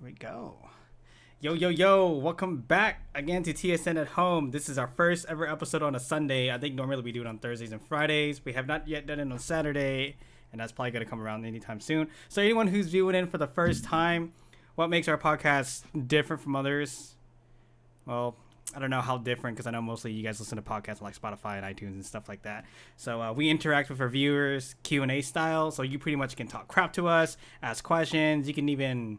we go. Yo, welcome back again to TSN At Home. This is our first ever episode on a Sunday. I think normally we do it on Thursdays and Fridays. We have not yet done it on Saturday, and that's probably going to come around anytime soon. So anyone who's viewing in for the first time, what makes our podcast different from others? Well, I don't know how different, because I know mostly you guys listen to podcasts like Spotify and iTunes and stuff like that. So we interact with our viewers Q&A style, so you pretty much can talk crap to us, ask questions. You can even...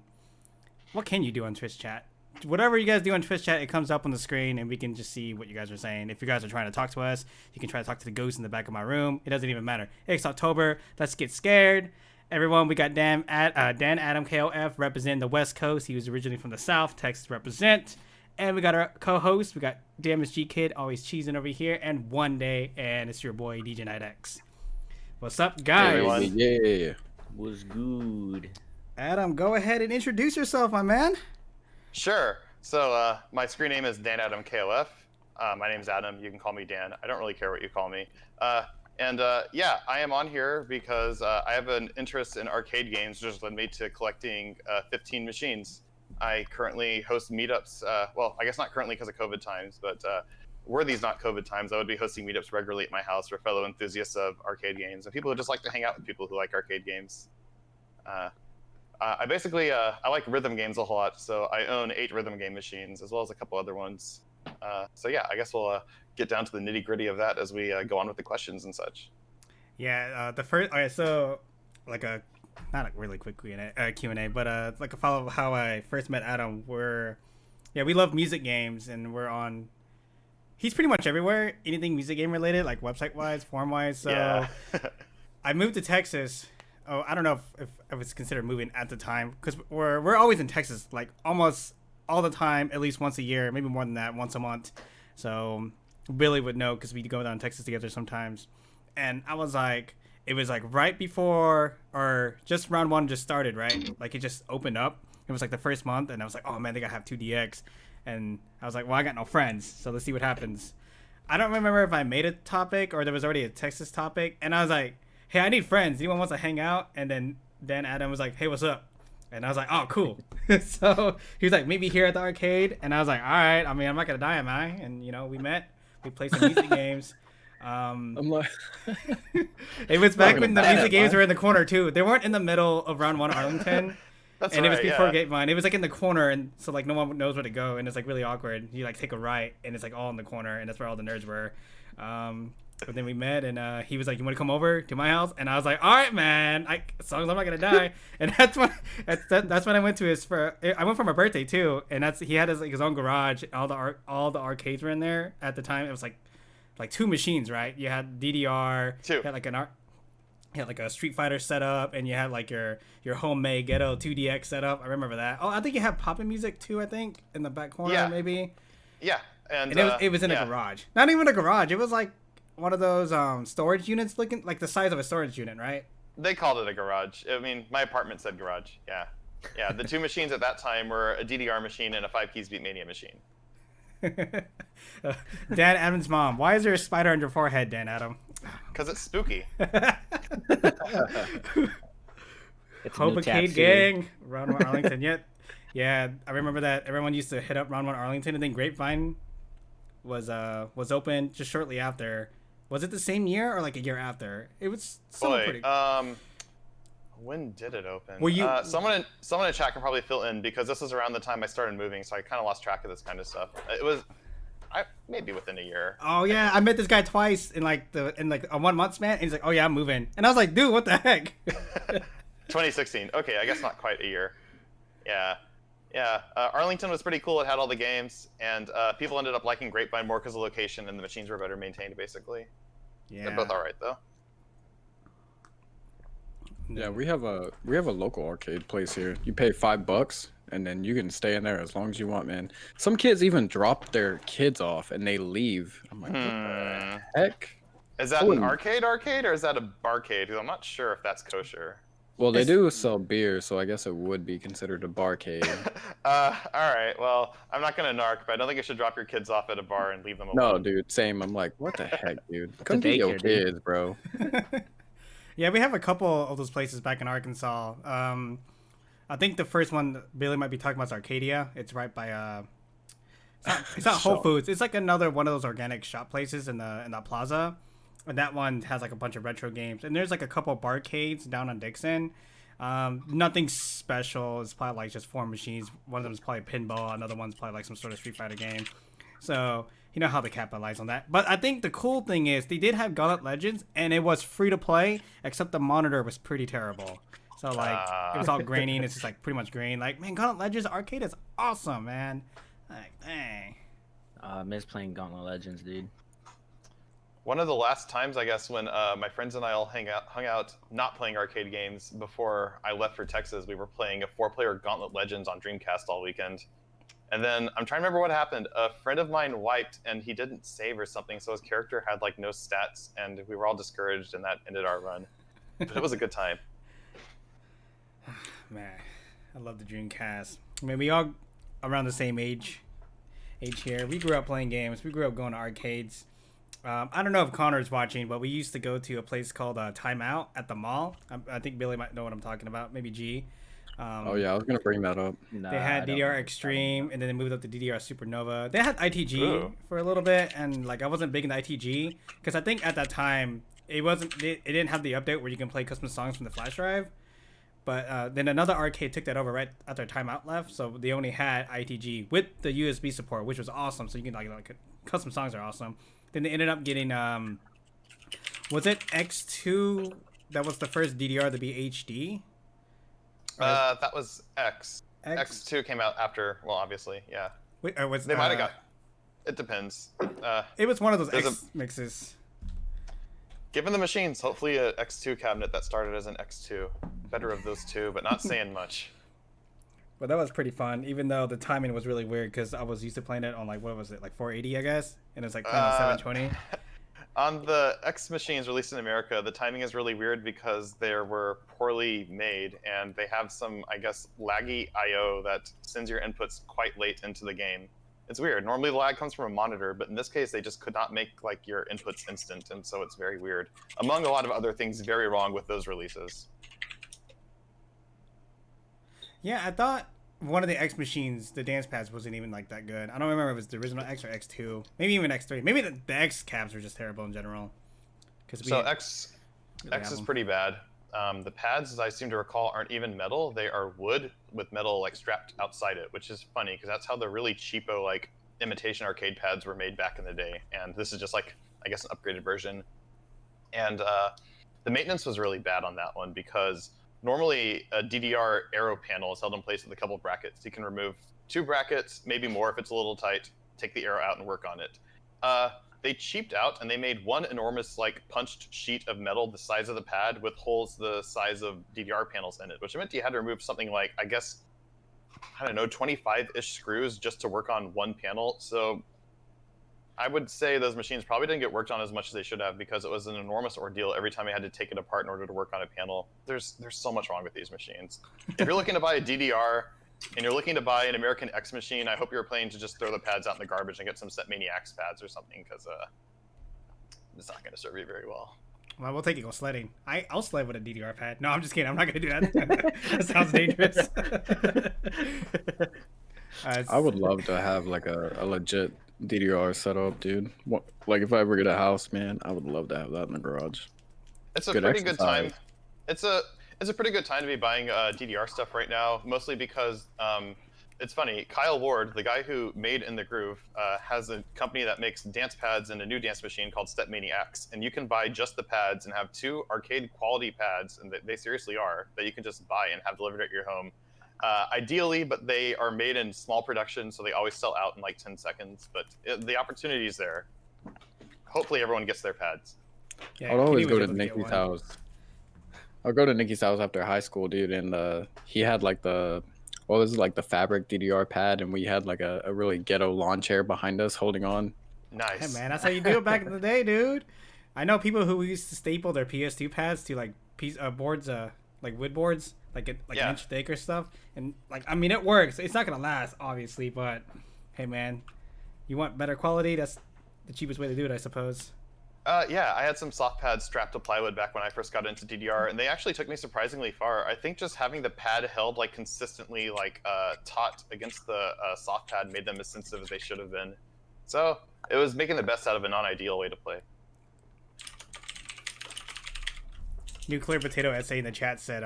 What can you do on Twitch chat? Whatever you guys do on Twitch chat, it comes up on the screen, and we can just see what you guys are saying. If you guys are trying to talk to us, you can try to talk to the ghost in the back of my room. It doesn't even matter. It's October. Let's get scared. Everyone, we got DanAdamKOF representing the West Coast. He was originally from the South. Texas represent. And we got our co-host. We got TheMSGKID, always cheesing over here, and Wondae, and it's your boy DJKNITEX. What's up, guys? Hey, everyone. Yeah. What's good? Adam, go ahead and introduce yourself, my man. Sure. So my screen name is DanAdamKOF. My name's Adam. You can call me Dan. I don't really care what you call me. Yeah, I am on here because I have an interest in arcade games, which led me to collecting 15 machines. I currently host meetups. Well, I guess not currently because of COVID times, but were these not COVID times, I would be hosting meetups regularly at my house for fellow enthusiasts of arcade games and people who just like to hang out with people who like arcade games. I basically I like rhythm games a whole lot, so I own 8 rhythm game machines as well as a couple other ones. So yeah, I guess we'll get down to the nitty gritty of that as we go on with the questions and such. Yeah, the first. All right, so like a not a really quick Q&A, but like a follow up how I first met Adam. We love music games, and we're on. He's pretty much everywhere. Anything music game related, like website wise, forum wise. So yeah. I moved to Texas. Oh, I don't know if I was considered moving at the time, because we're always in Texas, like almost all the time, at least once a year, maybe more than that, once a month. So Billy would know because we go down to Texas together sometimes. And I was like, it was like right before or just round one just started, right? Like it just opened up. It was like the first month, and I was like, oh man, they gotta have 2DX. And I was like, well, I got no friends, so let's see what happens. I don't remember if I made a topic or there was already a Texas topic, and I was like, hey, I need friends. Anyone wants to hang out? And then Adam was like, hey, what's up? And I was like, oh, cool. So he was like, maybe here at the arcade. And I was like, all right. I mean, I'm not going to die, am I? And, we met. We played some music games. I'm like... It was back when the music games were in the corner, too. They weren't in the middle of round 1 Arlington. That's and right, it was before yeah. Gatevine. It was like in the corner, and so like no one knows where to go. And it's like really awkward. You like take a right, and it's like all in the corner, and that's where all the nerds were. But then we met, and he was like, you want to come over to my house? And I was like, all right, man, as long as I'm not going to die. And that's when I went to I went for my birthday too. And he had his own garage. All the arcades were in there at the time. It was like 2 machines, right? You had DDR, 2. You had like a Street Fighter setup, and you had like your homemade ghetto 2DX setup. I remember that. Oh, I think you had poppin' music too, I think, in the back corner, maybe. Yeah. And it was in a garage. Not even a garage. It was like one of those storage units looking like the size of a storage unit, right? They called it a garage. I mean, my apartment said garage. Yeah. Yeah, the 2 machines at that time were a DDR machine and a 5 Keys Beatmania machine. Dan Adam's mom. Why is there a spider on your forehead, Dan Adam? Because it's spooky. Hobocade gang, round 1 Arlington. Yeah, I remember that. Everyone used to hit up round 1 Arlington, and then Grapevine was open just shortly after. Was it the same year or like a year after? It was pretty. When did it open? Were you? Someone in chat can probably fill in because this was around the time I started moving, so I kind of lost track of this kind of stuff. It was, maybe within a year. Oh yeah, I met this guy twice in like a 1 month span. And he's like, oh yeah, I'm moving, and I was like, dude, what the heck? 2016. Okay, I guess not quite a year. Yeah. Arlington was pretty cool. It had all the games, and people ended up liking Grapevine more because of the location and the machines were better maintained, basically. Yeah. They're both all right though. Yeah, we have a local arcade place here. You pay $5 and then you can stay in there as long as you want, man. Some kids even drop their kids off and they leave. I'm like, what the heck? Is that an arcade or is that a barcade? Because I'm not sure if that's kosher. Well, they do sell beer, so I guess it would be considered a barcade. All right. Well, I'm not gonna narc, but I don't think you should drop your kids off at a bar and leave them alone. No, dude, same. I'm like, what the heck, dude? Come get your kids, bro. Yeah, we have a couple of those places back in Arkansas. I think the first one Billy might be talking about is Arcadia. It's right by it's not Whole Foods. It's like another one of those organic shop places in that plaza. And that one has like a bunch of retro games. And there's like a couple of barcades down on Dixon. Nothing special. It's probably like just 4 machines. One of them is probably pinball. Another one's probably like some sort of Street Fighter game. So you know how they capitalize on that. But I think the cool thing is they did have Gauntlet Legends, and it was free to play, except the monitor was pretty terrible. So like it was all grainy, and it's just like pretty much green. Like, man, Gauntlet Legends arcade is awesome, man. Like, dang. I miss playing Gauntlet Legends, dude. One of the last times, I guess, when my friends and I all hung out not playing arcade games before I left for Texas, we were playing a 4-player Gauntlet Legends on Dreamcast all weekend. And then I'm trying to remember what happened. A friend of mine wiped, and he didn't save or something, so his character had like no stats, and we were all discouraged, and that ended our run. But it was a good time. Man, I love the Dreamcast. I mean, we all around the same age here. We grew up playing games. We grew up going to arcades. I don't know if Connor's watching, but we used to go to a place called Time Out at the mall. I think Billy might know what I'm talking about. Maybe G. Oh yeah, I was gonna bring that up. They had DDR Extreme, and then they moved up to DDR Supernova. They had ITG for a little bit, and like I wasn't big in the ITG because I think at that time it didn't have the update where you can play custom songs from the flash drive. But then another arcade took that over right after Time Out left, so they only had ITG with the USB support, which was awesome. So you can like custom songs are awesome. Then they ended up getting was it X2? That was the first DDR to be HD. That was X. X2 came out after. Well, obviously, yeah. Wait, they might have got. It depends. It was one of those X mixes. Given the machines, hopefully an X2 cabinet that started as an X2. Better of those two, but not saying much. But that was pretty fun, even though the timing was really weird because I was used to playing it on like, what was it, like 480, I guess? And it's like playing on 720. On the X machines released in America, the timing is really weird because they were poorly made and they have some, I guess, laggy I/O that sends your inputs quite late into the game. It's weird. Normally the lag comes from a monitor, but in this case they just could not make like your inputs instant, and so it's very weird. Among a lot of other things very wrong with those releases. Yeah, I thought one of the X machines, the dance pads, wasn't even like that good. I don't remember if it was the original X or X2. Maybe even X3. Maybe the X cabs were just terrible in general. So X is pretty bad. The pads, as I seem to recall, aren't even metal. They are wood with metal like strapped outside it, which is funny because that's how the really cheapo like imitation arcade pads were made back in the day. And this is just like, I guess, an upgraded version. And the maintenance was really bad on that one because normally a DDR arrow panel is held in place with a couple brackets. You can remove 2 brackets, maybe more if it's a little tight, take the arrow out and work on it. They cheaped out and they made one enormous like punched sheet of metal the size of the pad with holes the size of DDR panels in it, which meant you had to remove something like, I guess, I don't know, 25-ish screws just to work on one panel. So I would say those machines probably didn't get worked on as much as they should have because it was an enormous ordeal every time I had to take it apart in order to work on a panel. There's so much wrong with these machines. If you're looking to buy a DDR and you're looking to buy an American X machine, I hope you're planning to just throw the pads out in the garbage and get some Setmaniacs pads or something because it's not going to serve you very well. Well, we'll take it go sledding. I'll sled with a DDR pad. No, I'm just kidding. I'm not going to do that. That sounds dangerous. I would love to have like a legit DDR setup, dude. Like if I ever get a house, man, I would love to have that in the garage. It's a pretty good time. It's a pretty good time to be buying DDR stuff right now, mostly because it's funny. Kyle Ward, the guy who made In the Groove, has a company that makes dance pads and a new dance machine called Stepmaniacs, and you can buy just the pads and have 2 arcade quality pads, and they seriously are, that you can just buy and have delivered at your home. Ideally, but they are made in small production, so they always sell out in like 10 seconds, but the opportunity is there. Hopefully everyone gets their pads. Yeah, I'll always go to Nikki's house. I'll go to Nikki's house after high school, dude, and he had like this is like the fabric DDR pad, and we had like a really ghetto lawn chair behind us holding on. Nice. Hey, man, that's how you do it back in the day, dude. I know people who used to staple their PS2 pads to like boards, like wood boards, like an inch thick or stuff, and like I mean it works. It's not gonna last, obviously, but hey, man, you want better quality? That's the cheapest way to do it, I suppose. Yeah, I had some soft pads strapped to plywood back when I first got into DDR, and they actually took me surprisingly far. I think just having the pad held like consistently, like taut against the soft pad, made them as sensitive as they should have been. So it was making the best out of a non-ideal way to play. Nuclear Potato Essay in the chat said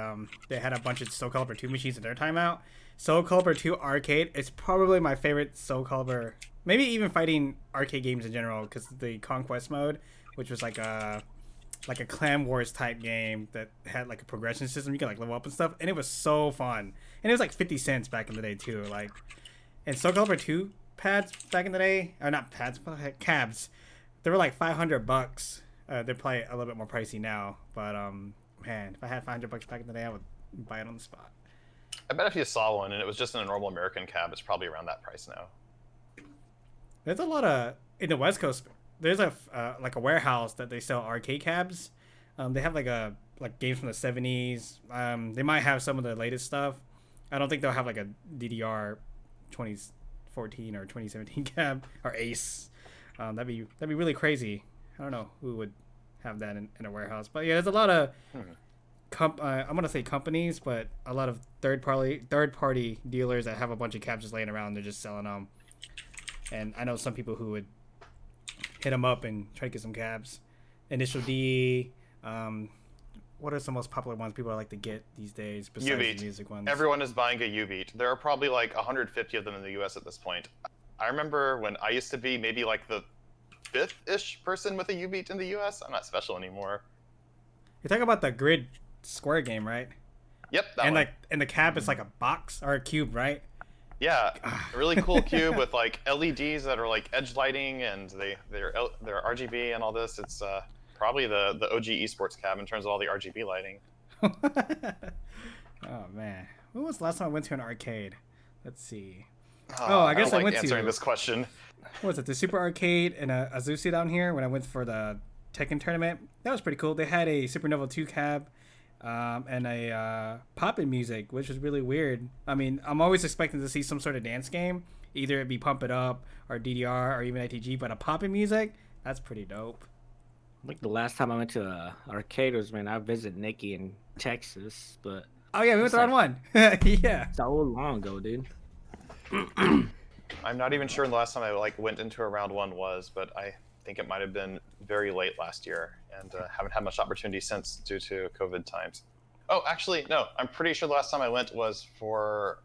they had a bunch of Soul Calibur 2 machines in their timeout. Soul Calibur 2 Arcade is probably my favorite Soul Calibur, maybe even fighting arcade games in general, because the Conquest mode, which was like a Clan Wars type game that had like a progression system, you can like level up and stuff, and it was so fun. And it was like 50 cents back in the day too. Like, and Soul Calibur 2 pads back in the day, or not pads, but cabs, they were like $500. They're probably a little bit more pricey now, but man, if I had $500 back in the day, I would buy it on the spot. I bet if you saw one and it was just in a normal American cab, it's probably around that price now. There's a lot of in the West Coast. There's a like a warehouse that they sell arcade cabs. They have like games from the 70s. They might have some of the latest stuff. I don't think they'll have like a DDR 2014 or 2017 cab or Ace. That'd be really crazy. I don't know who would have that in a warehouse, but yeah, there's a lot of I'm gonna say companies, but a lot of third party dealers that have a bunch of cabs just laying around. They're just selling them, and I know some people who would hit them up and try to get some cabs. Initial D. What are some most popular ones people like to get these days besides the music ones? Everyone is buying a U-Beat. There are probably like 150 of them in the U.S. at this point. I remember when I used to be maybe like the fifth-ish person with a U-Beat in the U.S. I'm not special anymore. You're talking about the Grid Square game, right? Yep, that and one. and the cab is like a box or a cube, right? Yeah, a really cool cube with like LEDs that are like edge lighting, and they're RGB and all this. It's probably the OG esports cab in terms of all the RGB lighting. Oh man, when was the last time I went to an arcade? Let's see. I guess I went answering this question. What was it? The Super Arcade in Azusa down here when I went for the Tekken tournament. That was pretty cool. They had a Supernova 2 cab and a pop-in music, which was really weird. I mean, I'm always expecting to see some sort of dance game, either it be Pump It Up or DDR or even ITG, but a pop-in music, that's pretty dope. Like the last time I went to an arcade was when I visited Nikki in Texas, but oh yeah, we went to round one. Yeah, so long ago, dude. I'm not even sure the last time I went into a round one was, but I think it might have been very late last year, and haven't had much opportunity since due to COVID times. Oh, actually, no. I'm pretty sure the last time I went was for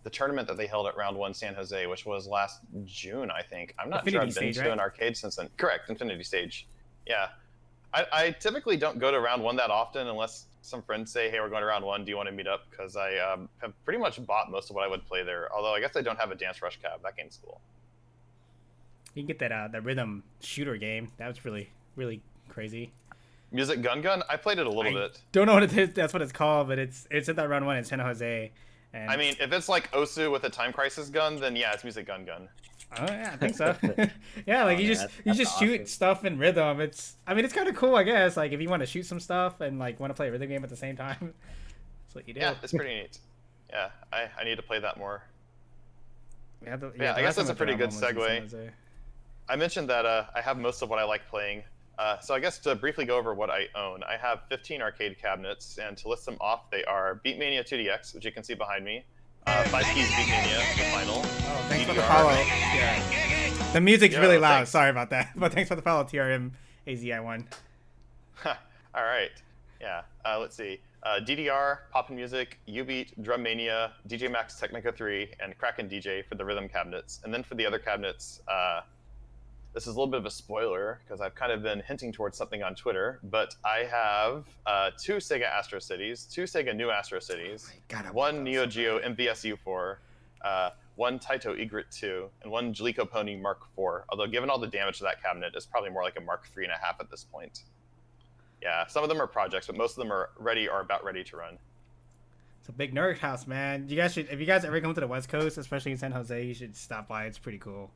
the tournament that they held at Round 1 San Jose, which was last June, I think. I'm not sure I've been to an arcade since then. Correct, Infinity Stage. Yeah. I typically don't go to Round 1 that often unless some friends say, hey, we're going to Round 1, do you want to meet up? Because I have pretty much bought most of what I would play there, although I guess I don't have a Dance Rush cab. That game's cool. You can get that rhythm shooter game. That was really, really crazy. Music Gun Gun? I played it a little bit. Don't know what it is. That's what it's called, but it's at that Round 1 in San Jose. And I mean, if it's like Osu with a Time Crisis gun, then yeah, it's Music Gun Gun. Oh yeah, I think so. Yeah, like you just awesome. shoot stuff in rhythm. It's kind of cool, I guess. Like if you want to shoot some stuff and like want to play a rhythm game at the same time, that's what you do. Yeah, it's pretty neat. Yeah, I need to play that more. Yeah, I guess that's a pretty good segue. I mentioned that I have most of what I like playing. So I guess to briefly go over what I own, I have 15 arcade cabinets, and to list them off, they are Beatmania 2DX, which you can see behind me, 5Ps Beatmania, the final. Oh, thanks for DDR. the follow. Yeah. The music's really loud. Thanks. Sorry about that. But thanks for the follow, TRM AZI1. All right. Yeah. Let's see. DDR, Poppin' Music, U-Beat, Drum Mania, DJ Max Technica 3, and Kraken DJ for the rhythm cabinets. And then for the other cabinets, this is a little bit of a spoiler because I've kind of been hinting towards something on Twitter, but I have 2 Sega Astro Cities, 2 Sega New Astro Cities, one Neo Geo MVS-U4, one Taito Egret 2, and one Jaleco Pony Mark IV. Although given all the damage to that cabinet, it's probably more like a Mark 3.5 at this point. Yeah, some of them are projects, but most of them are ready or about ready to run. It's a big nerd house, man. You guys should, if you guys ever come to the West Coast, especially in San Jose, you should stop by. It's pretty cool.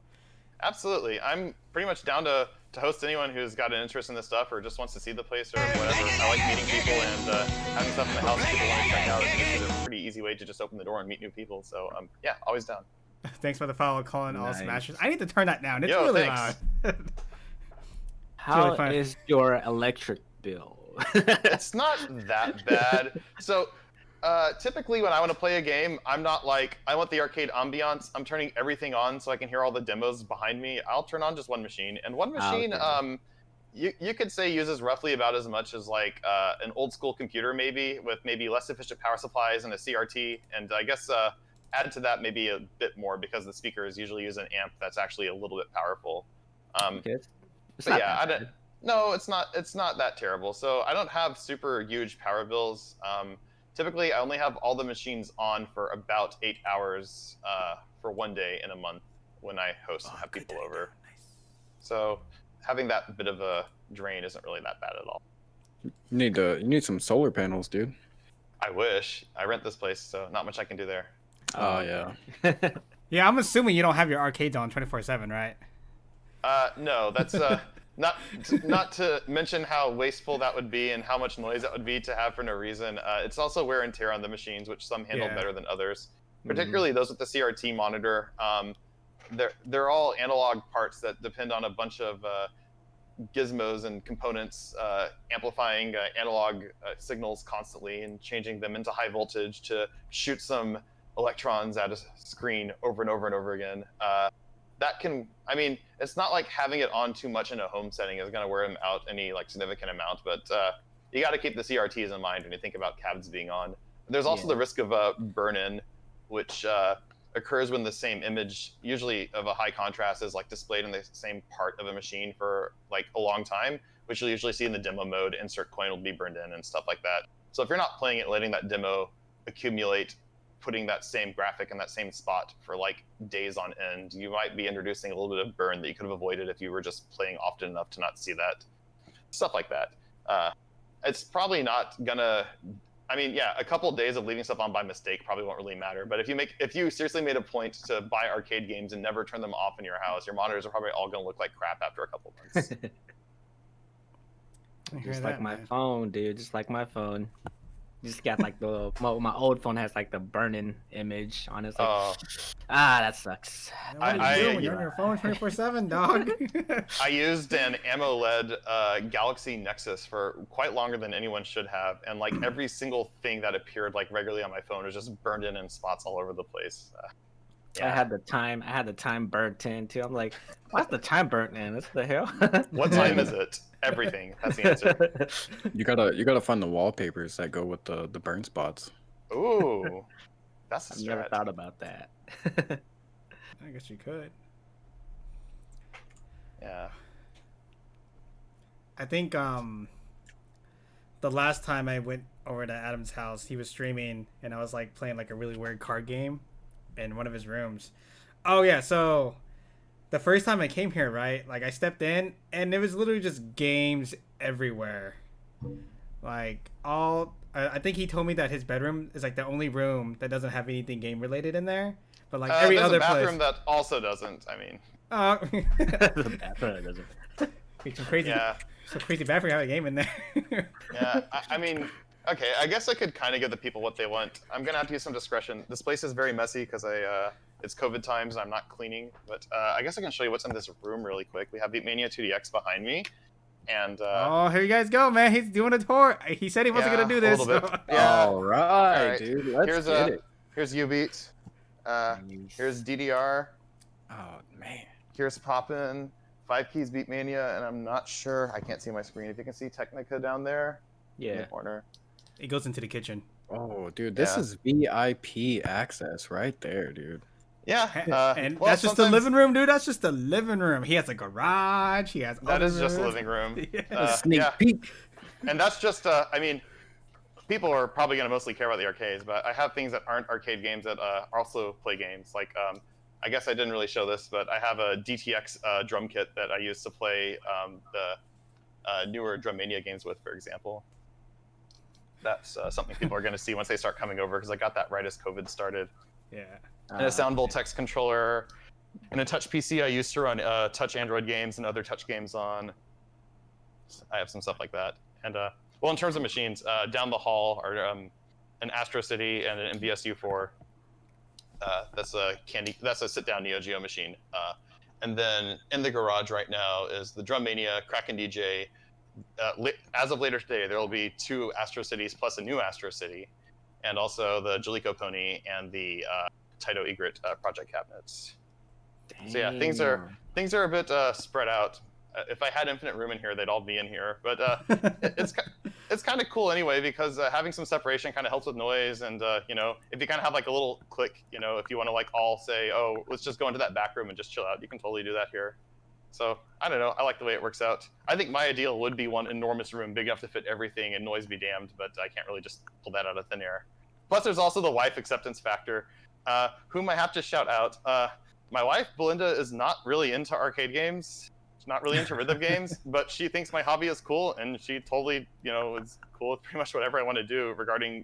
Absolutely. I'm pretty much down to host anyone who's got an interest in this stuff or just wants to see the place or whatever. I like meeting people and having stuff in the house that people want to check out. It makes it a pretty easy way to just open the door and meet new people. So, yeah, always down. Thanks for the follow, calling all Nice. smashers. I need to turn that down. It's Yo, really thanks. loud. How fine. is your electric bill? It's not that bad. So typically when I want to play a game, I'm not like, I want the arcade ambiance. I'm turning everything on so I can hear all the demos behind me. I'll turn on just one machine. And one machine, okay. you could say uses roughly about as much as like an old school computer maybe, with maybe less efficient power supplies and a CRT. And I guess add to that maybe a bit more because the speakers usually use an amp that's actually a little bit powerful. Okay. It's But not yeah, that I don't. bad. No, it's not. It's not that terrible. So I don't have super huge power bills. Typically, I only have all the machines on for about 8 hours for one day in a month when I host and have people over. Nice. So having that bit of a drain isn't really that bad at all. You need some solar panels, dude. I wish. I rent this place, so not much I can do there. Oh yeah. Yeah, I'm assuming you don't have your arcades on 24/7, right? No, that's not to mention how wasteful that would be and how much noise that would be to have for no reason. It's also wear and tear on the machines, which some handle Yeah. better than others. Particularly those with the CRT monitor. They're all analog parts that depend on a bunch of gizmos and components amplifying analog signals constantly and changing them into high voltage to shoot some electrons at a screen over and over and over again. That can, I mean, it's not like having it on too much in a home setting is going to wear them out any like significant amount, but you got to keep the CRTs in mind when you think about cabs being on. There's also the risk of burn-in, which occurs when the same image, usually of a high contrast, is like displayed in the same part of a machine for like a long time, which you'll usually see in the demo mode. Insert coin will be burned in and stuff like that. So if you're not playing it, letting that demo accumulate, putting that same graphic in that same spot for like days on end, you might be introducing a little bit of burn that you could have avoided if you were just playing often enough to not see that. Stuff like that. It's probably not gonna, I mean, yeah, a couple of days of leaving stuff on by mistake probably won't really matter. But if you seriously made a point to buy arcade games and never turn them off in your house, your monitors are probably all gonna look like crap after a couple of months. Just like my phone, dude. Just like my phone. Just got like my old phone has like the burning image on it. It's like, that sucks. What are you doing when you're on your phone 24/7, dog? I used an AMOLED Galaxy Nexus for quite longer than anyone should have, and like every single thing that appeared like regularly on my phone was just burned in spots all over the place. I had the time burnt in too. I'm like, why's the time burnt in? What the hell? What time is it? Everything. That's the answer. You gotta find the wallpapers that go with the burn spots. Ooh, that's a I've never stretch. thought about that. I guess you could. Yeah. I think the last time I went over to Adam's house, he was streaming and I was like playing like a really weird card game in one of his rooms. Oh yeah, so the first time I came here, right? Like I stepped in and there was literally just games everywhere. Like I think he told me that his bedroom is like the only room that doesn't have anything game related in there. But like every there's other a bathroom place. that also doesn't. I mean. The bathroom doesn't. Some crazy, Yeah. some crazy bathroom have a game in there. Yeah. I mean, okay. I guess I could kind of give the people what they want. I'm gonna have to use some discretion. This place is very messy because it's COVID times and I'm not cleaning. But I guess I can show you what's in this room really quick. We have Beatmania 2DX behind me, and Oh, here you guys go, man. He's doing a tour. He said he wasn't yeah, gonna do this. a little bit. so- Yeah. All right, right. dude. Let's Here's get it. Here's Ubeat. Here's DDR. Oh man. Here's Poppin'. 5 Keys Beatmania, and I'm not sure. I can't see my screen. If you can see Technica down there in Yeah. the corner. It goes into the kitchen. Oh, dude, this Yeah. is VIP access right there, dude. Yeah. And well, that's just the sometimes living room, dude. That's just the living room. He has a garage. He has. That other is just a rooms. living room. Yeah. Sneak Yeah. peek. And that's just, I mean, people are probably going to mostly care about the arcades, but I have things that aren't arcade games that also play games. Like, I guess I didn't really show this, but I have a DTX drum kit that I use to play the newer Drummania games with, for example. That's something people are going to see once they start coming over, because I got that right as COVID started. Yeah. And a Sound Voltex controller, and a touch PC I used to run touch Android games and other touch games on. I have some stuff like that. And well, in terms of machines, down the hall are an Astro City and an MVS U4. That's a sit-down Neo Geo machine. And then in the garage right now is the Drum Mania, Kraken DJ. As of later today, there will be 2 Astro Cities plus a new Astro City, and also the Jalico Pony and the Taito Egret project cabinets. Damn. So yeah, things are a bit spread out. If I had infinite room in here, they'd all be in here. But it's kind of cool anyway, because having some separation kind of helps with noise. And you know, if you kind of have like a little click, you know, if you want to like all say, oh, let's just go into that back room and just chill out, you can totally do that here. So I don't know. I like the way it works out. I think my ideal would be one enormous room, big enough to fit everything and noise be damned. But I can't really just pull that out of thin air. Plus, there's also the wife acceptance factor, whom I have to shout out. My wife, Belinda, is not really into arcade games. She's not really into rhythm games, but she thinks my hobby is cool, and she totally, you know, is cool with pretty much whatever I want to do regarding,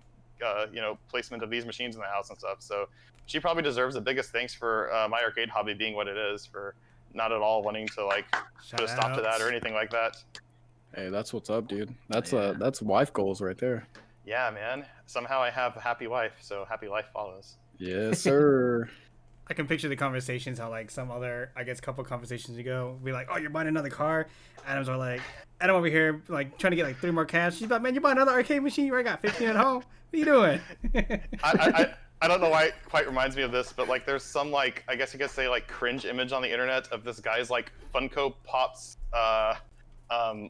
you know, placement of these machines in the house and stuff. So she probably deserves the biggest thanks for my arcade hobby being what it is, for not at all wanting to like put a stop to that or anything like that. Hey, that's what's up, dude. That's wife goals right there. Yeah, man. Somehow I have a happy wife, so happy life follows. Yes, sir. I can picture the conversations, how like some other, I guess, couple conversations ago, be like, oh, you're buying another car. Adam's are like, Adam over here, like, trying to get like 3 more cash. She's like, man, you buying another arcade machine? You already got 15 at home. What are you doing? I don't know why it quite reminds me of this, but like there's some like, I guess you could say like cringe image on the internet of this guy's like Funko Pops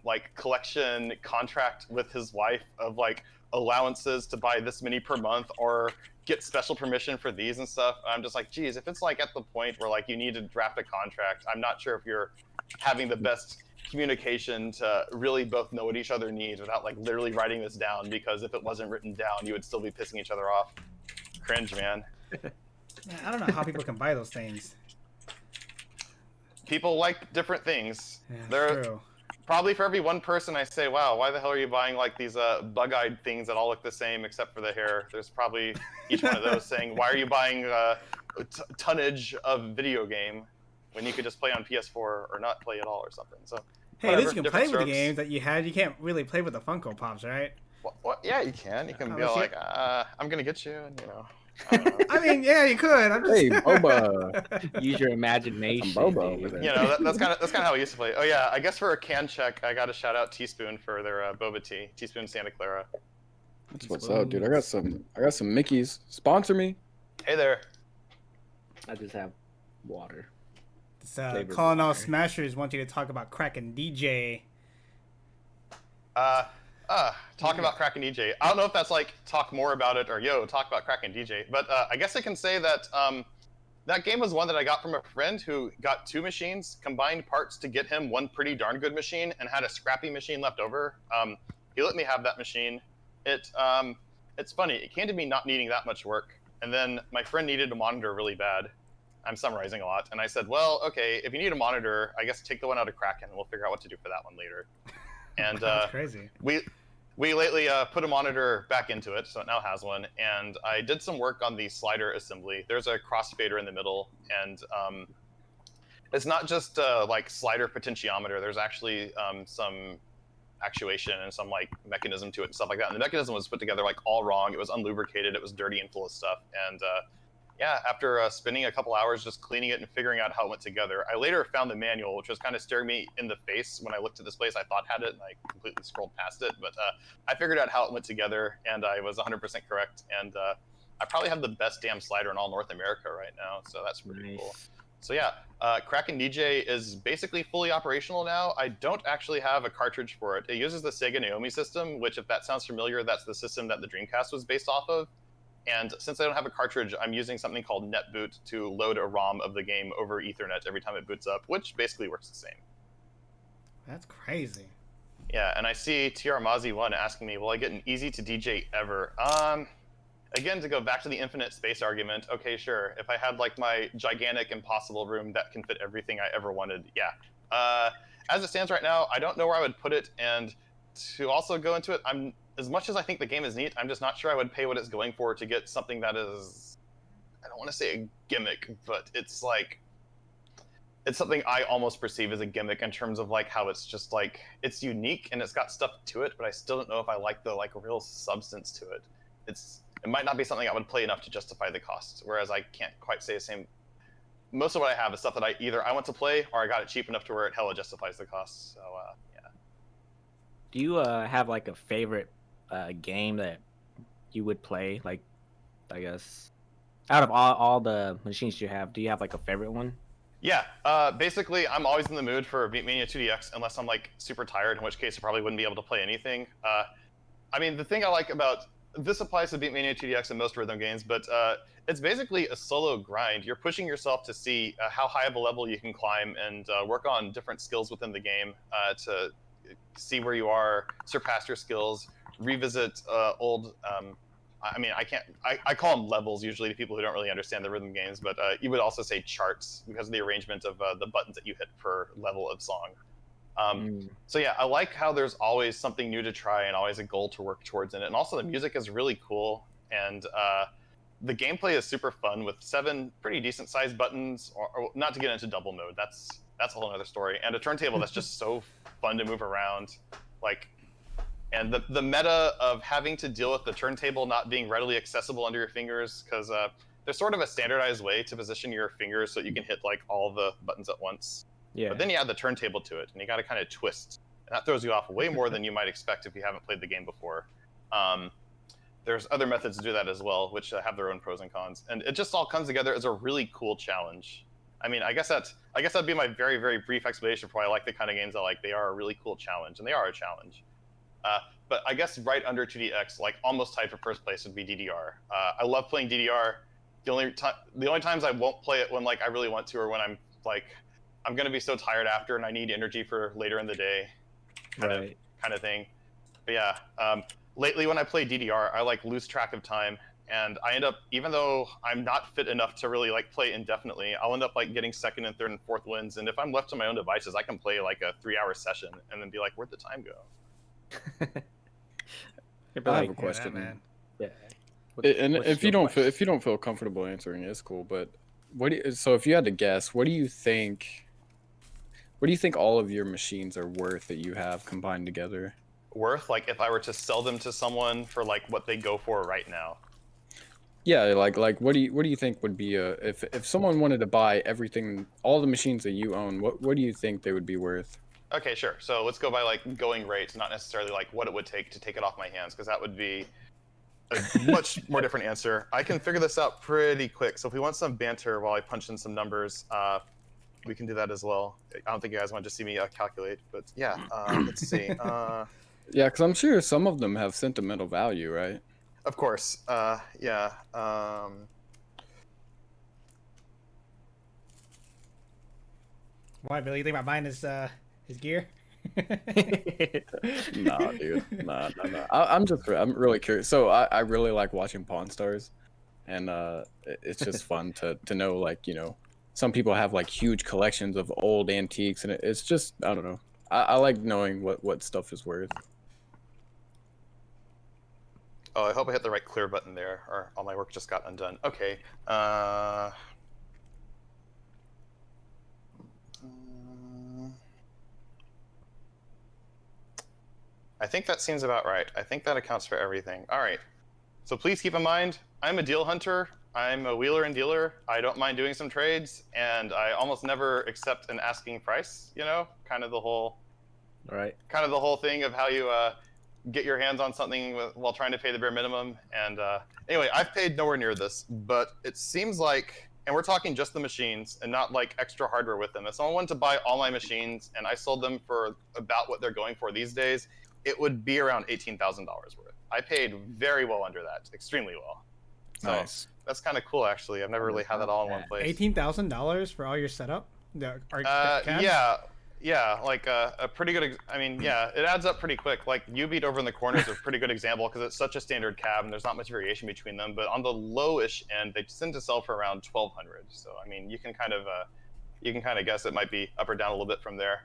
like collection contract with his wife of like allowances to buy this many per month or get special permission for these and stuff. I'm just like, geez, if it's like at the point where like you need to draft a contract, I'm not sure if you're having the best communication to really both know what each other needs without like literally writing this down, because if it wasn't written down, you would still be pissing each other off. Cringe, man. Yeah, I don't know how people can buy those things. People like different things. Yeah, They're true. probably for every one person I say, wow, why the hell are you buying like these bug-eyed things that all look the same except for the hair? There's probably each one of those saying, why are you buying tonnage of video game when you could just play on PS4 or not play at all or something? So Hey, at least whatever, you can play with the games that you had. You can't really play with the Funko Pops, right? Well, yeah, you can. You can be Oh, all shit. like, I'm gonna get you, and you know. I don't know. I mean, yeah, you could. I'm just... Hey, Boba. Use your imagination. Some boba dude. over there. You know, that's kind of how we used to play. Oh yeah, I guess for a can check, I got to shout out Teaspoon for their boba tea. Teaspoon Santa Clara. That's what's up, dude. I got some Mickeys. Sponsor me. Hey there. I just have water. It's, Flavored calling all water. Smashers want you to talk about Kraken DJ. Talk about Kraken DJ. I don't know if that's like talk more about it or yo, talk about Kraken DJ. But I guess I can say that that game was one that I got from a friend who got 2 machines, combined parts to get him one pretty darn good machine, and had a scrappy machine left over. He let me have that machine. It's funny. It came to me not needing that much work, and then my friend needed a monitor really bad. I'm summarizing a lot, and I said, well, okay, if you need a monitor, I guess take the one out of Kraken, and we'll figure out what to do for that one later. And That's crazy. We lately put a monitor back into it, so it now has one, and I did some work on the slider assembly. There's a crossfader in the middle, and it's not just like slider potentiometer. There's actually some actuation and some like mechanism to it and stuff like that. And the mechanism was put together like all wrong. It was unlubricated. It was dirty and full of stuff. And yeah, after spending a couple hours just cleaning it and figuring out how it went together, I later found the manual, which was kind of staring me in the face when I looked at this place I thought had it, and I completely scrolled past it. But I figured out how it went together, and I was 100% correct. And I probably have the best damn slider in all North America right now, so that's pretty cool. So yeah, Kraken DJ is basically fully operational now. I don't actually have a cartridge for it. It uses the Sega Naomi system, which, if that sounds familiar, that's the system that the Dreamcast was based off of. And since I don't have a cartridge, I'm using something called NetBoot to load a ROM of the game over Ethernet every time it boots up, which basically works the same. That's crazy. Yeah, and I see TRMozzy1 asking me, will I get an easy to DJ ever? Again, to go back to the infinite space argument, okay, sure. If I had like my gigantic impossible room that can fit everything I ever wanted, yeah. As it stands right now, I don't know where I would put it, and to also go into it, as much as I think the game is neat, I'm just not sure I would pay what it's going for to get something that is, I don't want to say a gimmick, but it's like, it's something I almost perceive as a gimmick in terms of like how it's just like, it's unique and it's got stuff to it, but I still don't know if I like the like real substance to it. It might not be something I would play enough to justify the cost, whereas I can't quite say the same. most of what I have is stuff that either I want to play or I got it cheap enough to where it hella justifies the cost. So yeah. Do you have like a favorite game that you would play? Like, I guess out of all the machines you have, do you have like a favorite one? Yeah, basically, I'm always in the mood for Beatmania 2DX unless I'm like super tired, in which case I probably wouldn't be able to play anything. I mean, the thing I like about this applies to Beatmania 2DX and most rhythm games, but it's basically a solo grind. You're pushing yourself to see how high of a level you can climb and work on different skills within the game to see where you are, surpass your skills, revisit old. I mean, I call them levels usually to people who don't really understand the rhythm games, but you would also say charts because of the arrangement of the buttons that you hit per level of song. So yeah, I like how there's always something new to try and always a goal to work towards in it. And also the music is really cool. And the gameplay is super fun with 7 pretty decent sized buttons, or not to get into double mode. That's a whole other story. And a turntable that's just so fun to move around. Like, and the meta of having to deal with the turntable not being readily accessible under your fingers, because there's sort of a standardized way to position your fingers so you can hit like all the buttons at once. Yeah. But then you add the turntable to it, and you got to kind of twist. And that throws you off way more than you might expect if you haven't played the game before. There's other methods to do that as well, which have their own pros and cons. And it just all comes together as a really cool challenge. I mean, I guess that'd be my very, very brief explanation for why I like the kind of games I like. They are a really cool challenge, and they are a challenge. But I guess right under 2DX, like almost tied for first place, would be DDR. I love playing DDR. The only times I won't play it when like I really want to, or when I'm like, I'm gonna be so tired after and I need energy for later in the day, kind of thing. But yeah, lately when I play DDR, I like lose track of time, and I end up, even though I'm not fit enough to really like play indefinitely, I'll end up like getting second and third and fourth wins. And if I'm left to my own devices, I can play like a 3-hour session and then be like, where'd the time go? I have a question, man. Yeah. And if you don't feel comfortable answering, it's cool. But so if you had to guess, what do you think all of your machines are worth that you have combined together? Worth, like if I were to sell them to someone for like what they go for right now. Yeah, like what do you think would be if someone wanted to buy everything, all the machines that you own, what do you think they would be worth? Okay, sure. So let's go by like going rates, not necessarily like what it would take to take it off my hands, because that would be a much more different answer. I can figure this out pretty quick. So if we want some banter while I punch in some numbers, we can do that as well. I don't think you guys want to see me calculate, but yeah, let's see. Yeah, because I'm sure some of them have sentimental value, right? Of course. Yeah. Why, Billy? You think about buying his gear? Nah, dude. Nah. I'm really curious. So I really like watching Pawn Stars, and it's just fun to know, like, you know, some people have like huge collections of old antiques, and it's just, I don't know. I like knowing what stuff is worth. Oh, I hope I hit the right clear button there, or all my work just got undone. Okay. I think that seems about right. I think that accounts for everything. All right. So please keep in mind, I'm a deal hunter. I'm a wheeler and dealer. I don't mind doing some trades, and I almost never accept an asking price. You know, kind of the whole thing of how you get your hands on something while trying to pay the bare minimum. And anyway, I've paid nowhere near this, but it seems like, and we're talking just the machines and not like extra hardware with them. If someone wanted to buy all my machines and I sold them for about what they're going for these days, it would be around $18,000 worth. I paid very well under that, extremely well. So Nice. That's kind of cool, actually. I've never really had that all in one place. $18,000 for all your setup? Yeah, like a pretty good. I mean, yeah, it adds up pretty quick. Like U-Beat over in the corner is a pretty good example because it's such a standard cab and there's not much variation between them. But on the lowish end, they tend to sell for around $1,200. So I mean, you can kind of guess it might be up or down a little bit from there.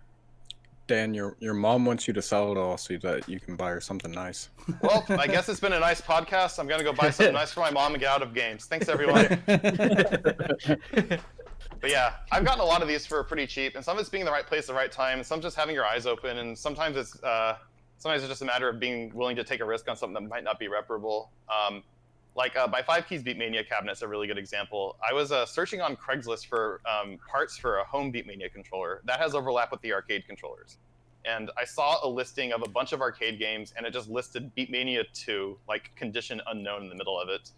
Dan, your mom wants you to sell it all so that you can buy her something nice. Well, I guess it's been a nice podcast. I'm gonna go buy something nice for my mom and get out of games. Thanks, everyone. But yeah, I've gotten a lot of these for pretty cheap, and some of it's being in the right place at the right time, and some just having your eyes open, and sometimes it's just a matter of being willing to take a risk on something that might not be reparable. Like my 5 Keys Beatmania cabinet's a really good example. I was searching on Craigslist for parts for a home Beatmania controller that has overlap with the arcade controllers. And I saw a listing of a bunch of arcade games, and it just listed Beatmania 2, like condition unknown in the middle of it.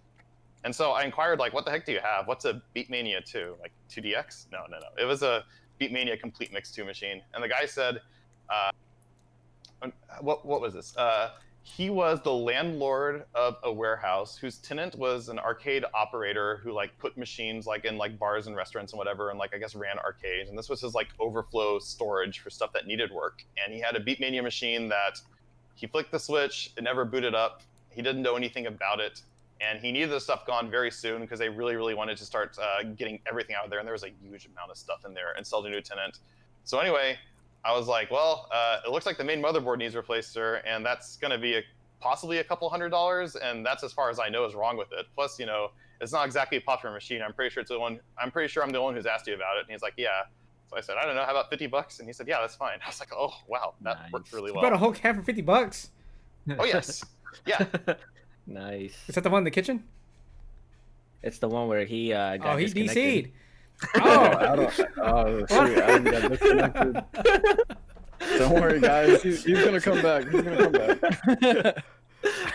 And so I inquired, like, what the heck do you have? What's a Beatmania 2? Like 2DX? No. It was a Beatmania Complete Mix 2 machine. And the guy said, what was this? He was the landlord of a warehouse whose tenant was an arcade operator who like put machines like in like bars and restaurants and whatever, and like I guess ran arcades. And this was his like overflow storage for stuff that needed work. And he had a Beatmania machine that he flicked the switch, it never booted up. He didn't know anything about it, and he needed this stuff gone very soon because they really wanted to start getting everything out of there. And there was a huge amount of stuff in there and sell to a new tenant. So anyway, I was like, well, it looks like the main motherboard needs replaced, sir, and that's going to be possibly a couple $100, and that's as far as I know is wrong with it. Plus, you know, it's not exactly a popular machine. I'm pretty sure I'm the one who's asked you about it. And he's like, yeah. So I said, I don't know, how about $50? And he said, yeah, that's fine. I was like, oh wow, that worked really well. You bought a whole cab for $50? Oh yes, yeah. Nice. Is that the one in the kitchen? It's the one where he got he disconnected. DC'd. Oh, shoot, Adam got disconnected. Don't worry, guys. He's gonna come back. He's gonna come back.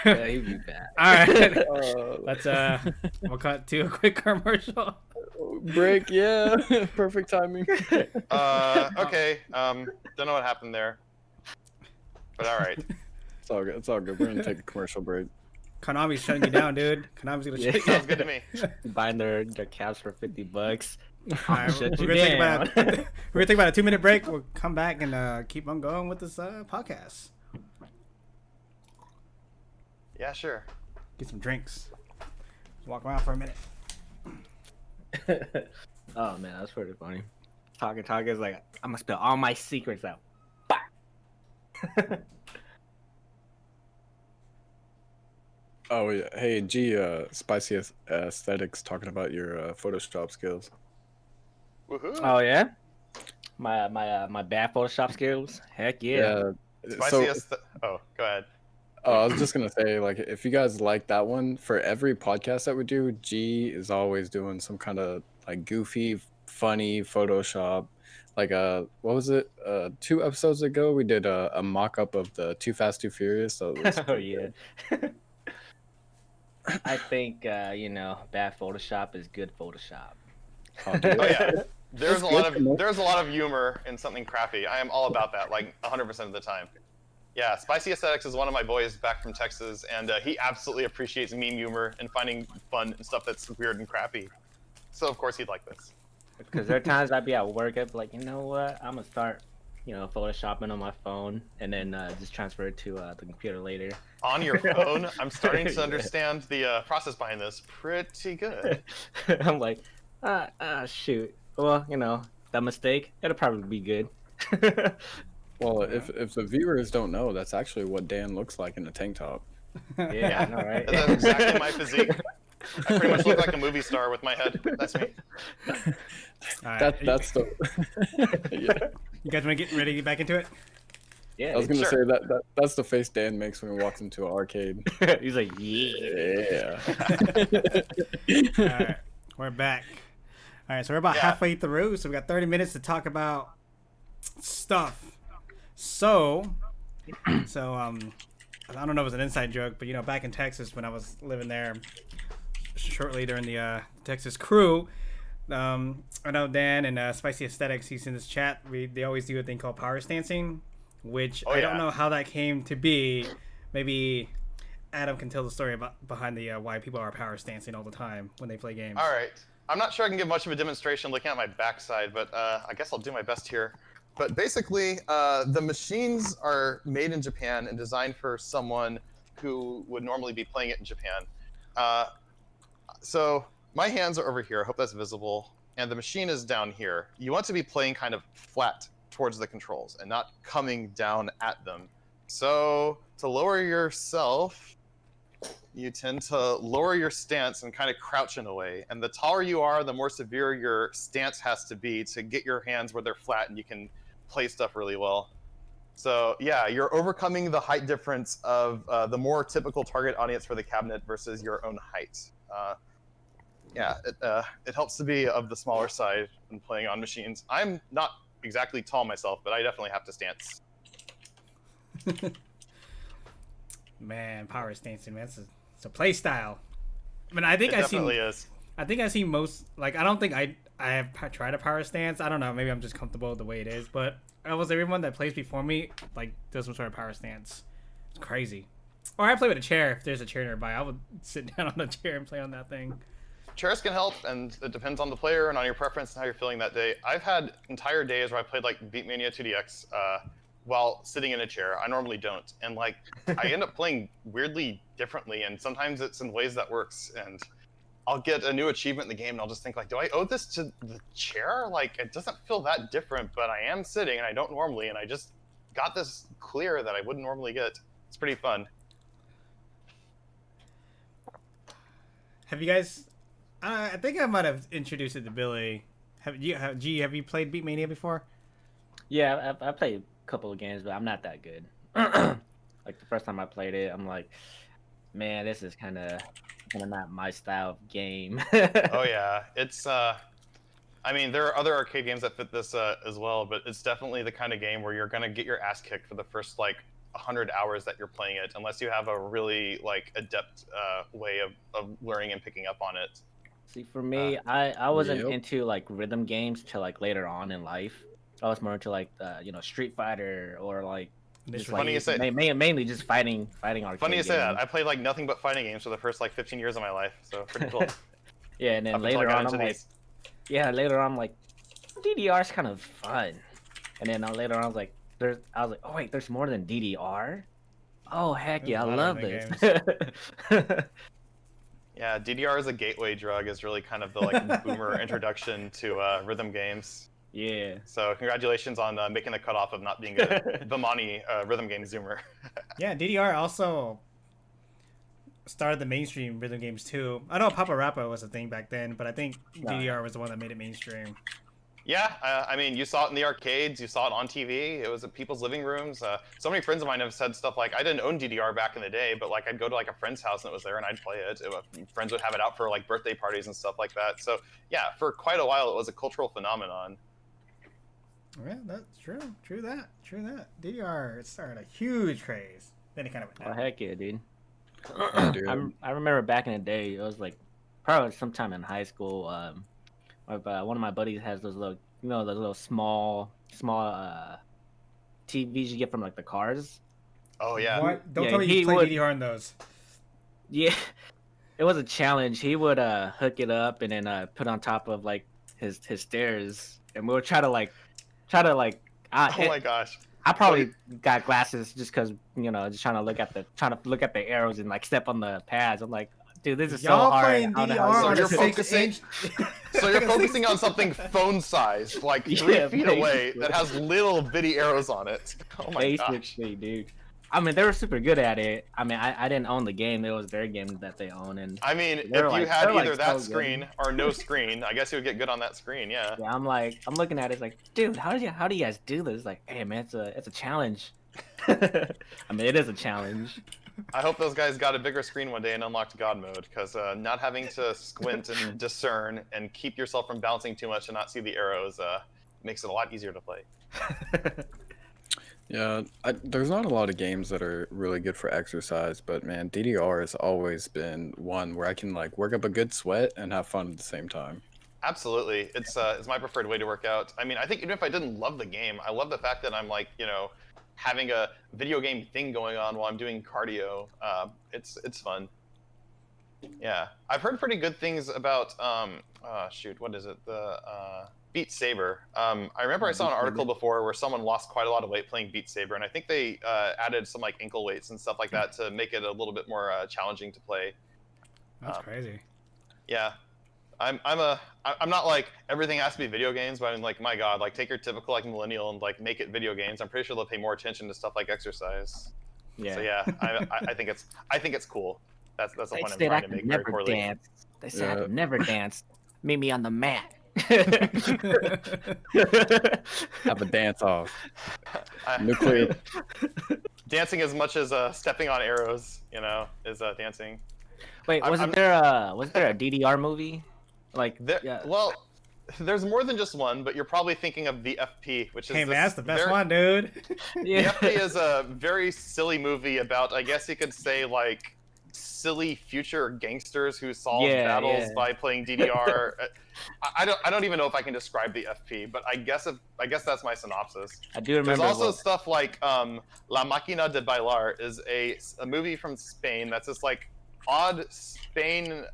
Yeah, he'll be back. All right. Let's we'll cut to a quick commercial. Break, yeah. Perfect timing. Okay. Don't know what happened there, but all right. It's all good. It's all good. We're gonna take a commercial break. Konami's shutting you down, dude. Konami's gonna shut you Sounds down. good to me. Buying their cabs for $50. All right, Shut we're you gonna down. we're gonna take about a 2-minute break. We'll come back and keep on going with this podcast. Yeah, sure. Get some drinks. Walk around for a minute. Oh man, that's pretty funny. Talking is like, I'm gonna spill all my secrets out. Oh yeah. Hey G, Spicy Aesthetics talking about your Photoshop skills. Woohoo! Oh yeah, my bad Photoshop skills. Heck yeah. Spiciest. Oh, go ahead. I was just gonna say, like, if you guys like that one, for every podcast that we do, G is always doing some kind of like goofy, funny Photoshop. Like, what was it? 2 episodes ago, we did a mock-up of the Too Fast, Too Furious. So it was Oh yeah. I think you know, bad Photoshop is good Photoshop. Oh, dude. Oh yeah. There's a lot of humor in something crappy. I am all about that, like 100% of the time. Yeah, Spicy Aesthetics is one of my boys back from Texas, and he absolutely appreciates meme humor and finding fun and stuff that's weird and crappy. So of course he'd like this. Because there are times I'd be at work, I'd be like, you know what, I'm gonna start, you know, photoshopping on my phone, and then just transfer it to the computer later. On your phone, I'm starting to understand the process behind this pretty good. I'm like, shoot. Well, you know, that mistake, it'll probably be good. Well, if the viewers don't know, that's actually what Dan looks like in a tank top. Yeah, I know, right? That's exactly my physique. I pretty much look like a movie star with my head. That's me. All right. That's the. Yeah. You guys want to get ready to get back into it? Yeah. I was gonna Sure. say that's the face Dan makes when he walks into an arcade. He's like, yeah. Yeah. All right, we're back. All right, so we're about Yeah. halfway through, so we got 30 minutes to talk about stuff. So I don't know if it's an inside joke, but you know, back in Texas when I was living there, shortly during the Texas crew, I know Dan and Spicy Aesthetics, he's in this chat. They always do a thing called power stancing, which Oh, I don't yeah. know how that came to be. Maybe Adam can tell the story about behind the why people are power stancing all the time when they play games. All right. I'm not sure I can give much of a demonstration looking at my backside, but I guess I'll do my best here. But basically, the machines are made in Japan and designed for someone who would normally be playing it in Japan. So my hands are over here. I hope that's visible. And the machine is down here. You want to be playing kind of flat towards the controls and not coming down at them. So to lower yourself, you tend to lower your stance and kind of crouch in a way. And the taller you are, the more severe your stance has to be to get your hands where they're flat and you can play stuff really well. So yeah, you're overcoming the height difference of the more typical target audience for the cabinet versus your own height. Yeah, it helps to be of the smaller side when playing on machines. I'm not exactly tall myself, but I definitely have to stance. Man, power stancing, man, it's a play style. I mean, I think It definitely is. I think I see most, like, I don't think I have tried a power stance. I don't know, maybe I'm just comfortable with the way it is, but almost everyone that plays before me, like, does some sort of power stance. It's crazy. Or I play with a chair. If there's a chair nearby, I would sit down on a chair and play on that thing. Chairs can help, and it depends on the player and on your preference and how you're feeling that day. I've had entire days where I played like Beatmania 2DX while sitting in a chair. I normally don't, and like I end up playing weirdly differently, and sometimes it's in ways that works. And I'll get a new achievement in the game, and I'll just think like, do I owe this to the chair? Like it doesn't feel that different, but I am sitting, and I don't normally, and I just got this clear that I wouldn't normally get. It's pretty fun. Have you guys? I think I might have introduced it to Billy. Have you played Beatmania before? Yeah, I played a couple of games, but I'm not that good. Like the first time I played it, I'm like, man, this is kind of not my style of game. Oh yeah, it's I mean, there are other arcade games that fit this as well, but it's definitely the kind of game where you're gonna get your ass kicked for the first like 100 hours that you're playing it, unless you have a really like adept way of learning and picking up on it. See, for me, I wasn't into like rhythm games till like later on in life. I was more into like Street Fighter or like just Funny you say. mainly just fighting arcade Funny you say games. that. I played like nothing but fighting games for the first like 15 years of my life, so pretty cool. Yeah, and then Up until I later got on, into I'm like, these. yeah, later on, I'm like, DDR's kind of fun. And then later on, I was like, oh wait, there's more than DDR. Oh heck yeah, I There's a lot of love this. Yeah, DDR as a gateway drug is really kind of the like boomer introduction to rhythm games. Yeah. So congratulations on making the cutoff of not being a Vimani rhythm game zoomer. Yeah, DDR also started the mainstream rhythm games too. I know Papa Rappa was a thing back then, but I think DDR was the one that made it mainstream. Yeah, I mean, you saw it in the arcades, you saw it on TV, it was at people's living rooms. So many friends of mine have said stuff like, I didn't own DDR back in the day, but like I'd go to like a friend's house and it was there and I'd play it. Friends would have it out for like birthday parties and stuff like that. So yeah, for quite a while it was a cultural phenomenon. Yeah, that's true. True that. DDR, it started a huge craze. Then it kind of went Oh down. heck yeah, dude. Dude. I remember back in the day, it was like probably sometime in high school. One of my buddies has those little, those little small TVs you get from like the cars. Oh yeah. What? Don't Yeah, tell me he you played would- DDR in those. Yeah, it was a challenge. He would hook it up and then put on top of like his stairs, and we would try to Oh my gosh. I probably got glasses just because just trying to look at the arrows and like step on the pads. I'm like, dude, this is so Y'all hard. playing I don't know DDR how on this a you're works. 6-inch. So you're focusing on something phone-sized, like 3 Yeah, feet away, basically. that has little bitty arrows on it. Oh my gosh. Basically, dude. I mean, they were super good at it. I mean, I didn't own the game; it was their game that they own, and I mean, if They're you like- had they're like either that so good. screen or no screen, I guess you would get good on that screen, yeah. yeah, I'm looking at it, it's like, dude, how do you guys do this? Like, hey man, it's a challenge. I mean, it is a challenge. I hope those guys got a bigger screen one day and unlocked God mode, because not having to squint and discern and keep yourself from bouncing too much and not see the arrows makes it a lot easier to play. Yeah, there's not a lot of games that are really good for exercise, but man, DDR has always been one where I can like work up a good sweat and have fun at the same time. Absolutely, it's my preferred way to work out. I mean, I think even if I didn't love the game, I love the fact that I'm like, having a video game thing going on while I'm doing cardio. It's fun. Yeah, I've heard pretty good things about what is it? The Beat Saber. I remember I saw an article before where someone lost quite a lot of weight playing Beat Saber, and I think they added some like ankle weights and stuff like that to make it a little bit more challenging to play. That's crazy. Yeah, I'm not like everything has to be video games, but I'm like, my God, like take your typical like millennial and like make it video games. I'm pretty sure they'll pay more attention to stuff like exercise. Yeah. So yeah, I think it's cool. That's the They point I'm said I trying to could make very never poorly. dance. They said I Yeah. could never dance. Meet me on the mat. Have a dance off. I Nuclear. mean, dancing as much as stepping on arrows, you know, is dancing. Wait, I'm- wasn't there a DDR movie? Like, There, yeah. well, there's more than just one, but you're probably thinking of the FP, which is Hey, this man, that's the best very- one, dude. The Yeah. FP is a very silly movie about, I guess you could say, like, silly future gangsters who solve Yeah, battles yeah. by playing DDR. I don't even know if I can describe the FP, but I guess that's my synopsis. I do remember. There's also what- stuff like La Máquina de Bailar is a movie from Spain that's this like odd Spain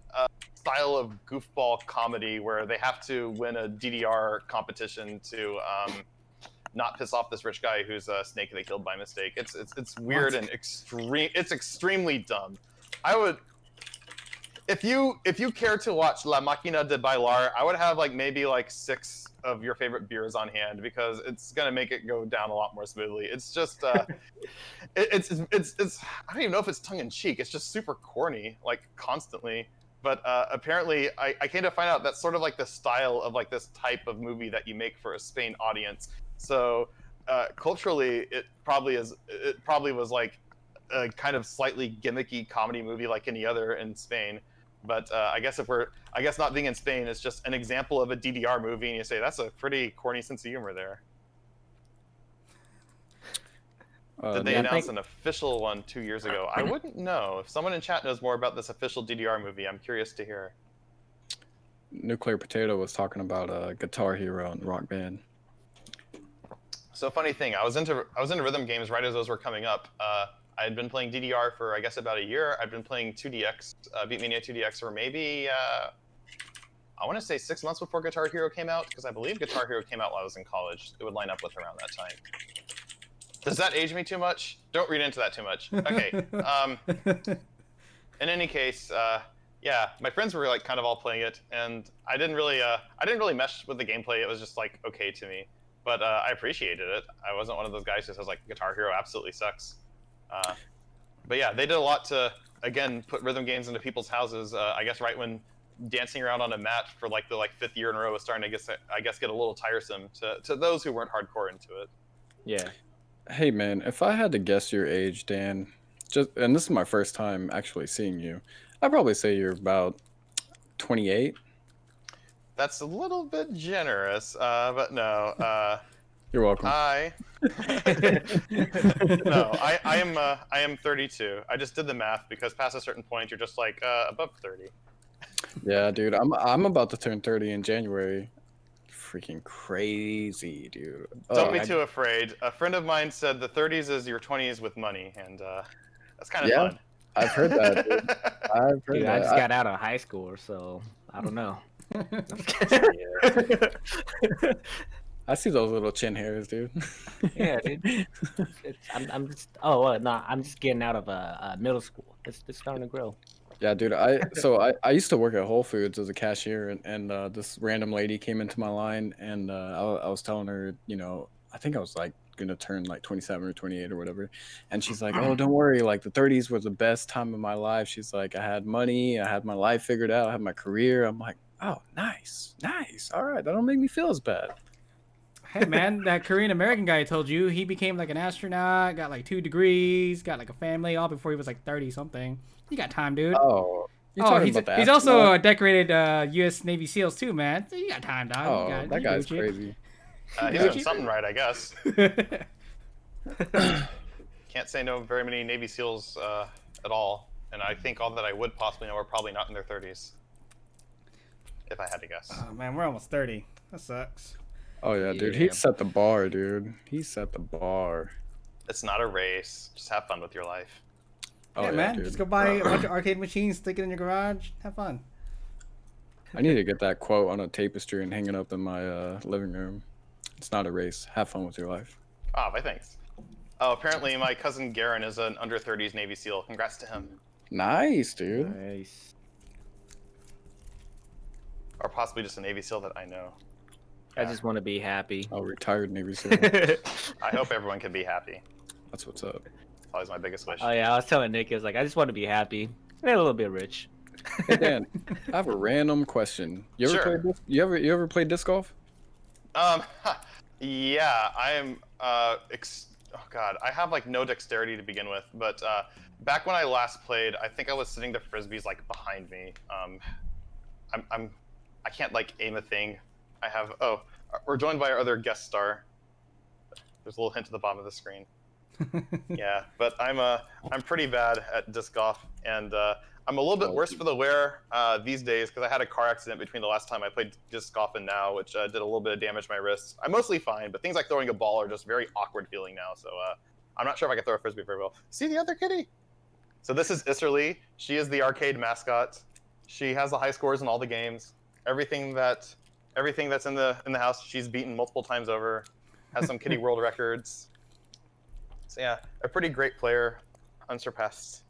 style of goofball comedy where they have to win a DDR competition to not piss off this rich guy who's a snake they killed by mistake. It's weird What? and extreme. It's extremely dumb. I would, if you care to watch La Máquina de Bailar, I would have like maybe like 6 of your favorite beers on hand because it's gonna make it go down a lot more smoothly. It's just it's I don't even know if it's tongue in cheek. It's just super corny, like constantly. But apparently, I came to find out that's sort of like the style of like this type of movie that you make for a Spain audience. So culturally, it probably was like a kind of slightly gimmicky comedy movie like any other in Spain. But I guess not being in Spain is just an example of a DDR movie, and you say that's a pretty corny sense of humor there. Did they yeah, I announce think- an official one 2 years ago? I wouldn't know. If someone in chat knows more about this official DDR movie, I'm curious to hear. Nuclear Potato was talking about Guitar Hero and Rock Band. So funny thing, I was into rhythm games right as those were coming up. I had been playing DDR for I guess about a year. I'd been playing 2DX, Beatmania 2DX for maybe I want to say 6 months before Guitar Hero came out, because I believe Guitar Hero came out while I was in college. It would line up with around that time. Does that age me too much? Don't read into that too much. Okay. In any case, yeah, my friends were like kind of all playing it, and I didn't really mesh with the gameplay. It was just like okay to me, but I appreciated it. I wasn't one of those guys who says like Guitar Hero absolutely sucks. But yeah, they did a lot to again put rhythm games into people's houses. I guess right when dancing around on a mat for like the 5th year in a row was starting to get a little tiresome to those who weren't hardcore into it. Yeah. Hey man, if I had to guess your age, Dan, and this is my first time actually seeing you, I'd probably say you're about 28. That's a little bit generous, but no. You're welcome. No, I am 32. I just did the math because past a certain point, you're just like above 30. Yeah, dude, I'm about to turn 30 in January. Freaking crazy, dude. Don't be I- too afraid. A friend of mine said the 30s is your 20s with money, and that's kind of Yeah, fun. I've heard that. Dude. I've heard Dude, that. I just got out of high school, so I don't know. I see those little chin hairs, dude. Yeah, dude. I'm just. No, I'm just getting out of middle school. It's starting to grow. Yeah, dude. I used to work at Whole Foods as a cashier, and this random lady came into my line, and I was telling her, you know, I think I was like gonna turn like 27 or 28 or whatever, and she's like, "Oh, don't worry, like the 30s was the best time of my life." She's like, "I had money, I had my life figured out, I had my career." I'm like, "Oh, nice, nice. All right, that don't make me feel as bad." Hey man, that Korean American guy I told you, he became like an astronaut, got like 2 degrees, got like a family, all before he was like 30 something. You got time, dude. Oh, you're talking about that? he's also a decorated U.S. Navy SEALs too, man. So you got time, dog. Oh, you got, that you guy's Gucci. crazy. He's doing something right, I guess. Can't say no very many Navy SEALs at all, and I think all that I would possibly know are probably not in their 30s, if I had to guess. Oh man, we're almost 30. That sucks. Oh yeah, dude. Yeah. He set the bar, dude. He set the bar. It's not a race. Just have fun with your life. Oh yeah, man. dude. Just go buy a bunch of arcade machines, stick it in your garage, have fun. I need to get that quote on a tapestry and hang it up in my living room. It's not a race. Have fun with your life. Ah, my thanks. Oh, apparently my cousin Garen is an under 30s Navy SEAL. Congrats to him. Nice, dude. Nice. Or possibly just a Navy SEAL that I know. I just want to be happy. Oh, retired Navy SEAL. I hope everyone can be happy. That's what's up. Always my biggest wish. Oh yeah, I was telling Nick, I was like, I just want to be happy and a little bit rich. Hey Dan, I have a random question. You ever Sure. play you ever played disc golf? Um, yeah, I am. Oh God, I have like no dexterity to begin with. But back when I last played, I think I was sitting the frisbees like behind me. I can't like aim a thing. I have. Oh, we're joined by our other guest star. There's a little hint at the bottom of the screen. Yeah, but I'm pretty bad at disc golf, and I'm a little bit worse for the wear these days because I had a car accident between the last time I played disc golf and now, which did a little bit of damage to my wrists. I'm mostly fine, but things like throwing a ball are just very awkward feeling now. So I'm not sure if I can throw a frisbee very well. See the other kitty? So this is Isserly. She is the arcade mascot. She has the high scores in all the games. Everything that's in the house, she's beaten multiple times over. Has some kitty world records. So yeah, a pretty great player, unsurpassed.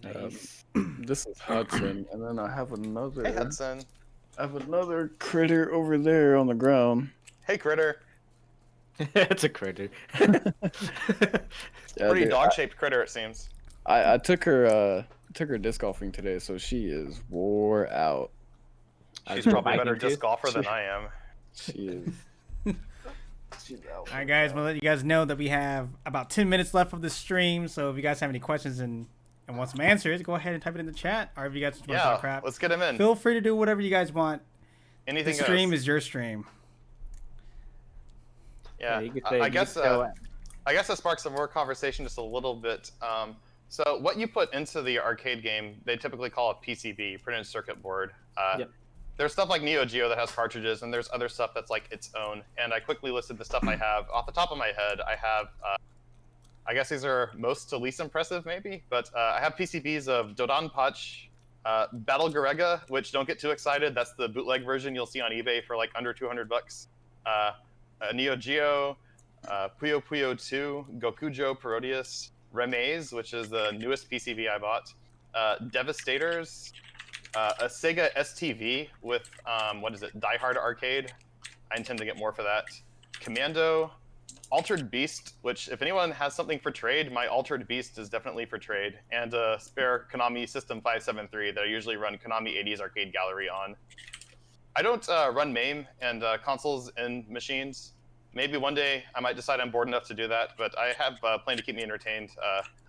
Nice. This is Hudson, and then I have another. Hey Hudson. I have another critter over there on the ground. Hey critter. It's a critter. Yeah, Pretty dude, dog-shaped critter, it seems. I took her disc golfing today, so she is wore out. She's been probably a better biking disc too? golfer than I am. She is. She's out. All right, guys, I'm gonna let you guys know that we have about 10 minutes left of the stream. So if you guys have any questions and want some answers, go ahead and type it in the chat. Or if you guys just want to talk Yeah, crap, let's get him in. feel free to do whatever you guys want. Anything The stream goes. is your stream. Yeah, you could say, I guess that sparks some more conversation just a little bit. So what you put into the arcade game, they typically call a PCB, printed circuit board. Yep. There's stuff like Neo Geo that has cartridges, and there's other stuff that's like its own. And I quickly listed the stuff I have. Off the top of my head, I have, I guess these are most to least impressive, maybe, but I have PCBs of Dodan Pach, Battle Garega, which don't get too excited. That's the bootleg version you'll see on eBay for like under $200. Neo Geo, Puyo Puyo 2, Gokujo Parodius, Remaze, which is the newest PCB I bought, Devastators, a Sega STV with, Die Hard Arcade. I intend to get more for that. Commando, Altered Beast, which if anyone has something for trade, my Altered Beast is definitely for trade, and a spare Konami System 573 that I usually run Konami 80s Arcade Gallery on. I don't run MAME and consoles in machines. Maybe one day I might decide I'm bored enough to do that, but I have plenty to keep me entertained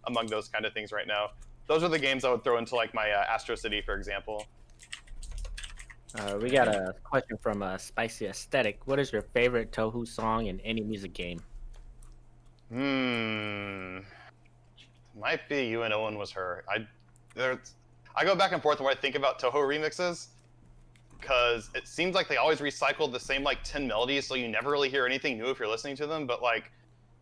among those kind of things right now. Those are the games I would throw into like my Astro City, for example. We got a question from Spicy Aesthetic. What is your favorite Touhou song in any music game? Might be You and Owen Was Her. I go back and forth when I think about Toho remixes, because it seems like they always recycle the same like 10 melodies, so you never really hear anything new if you're listening to them. But like,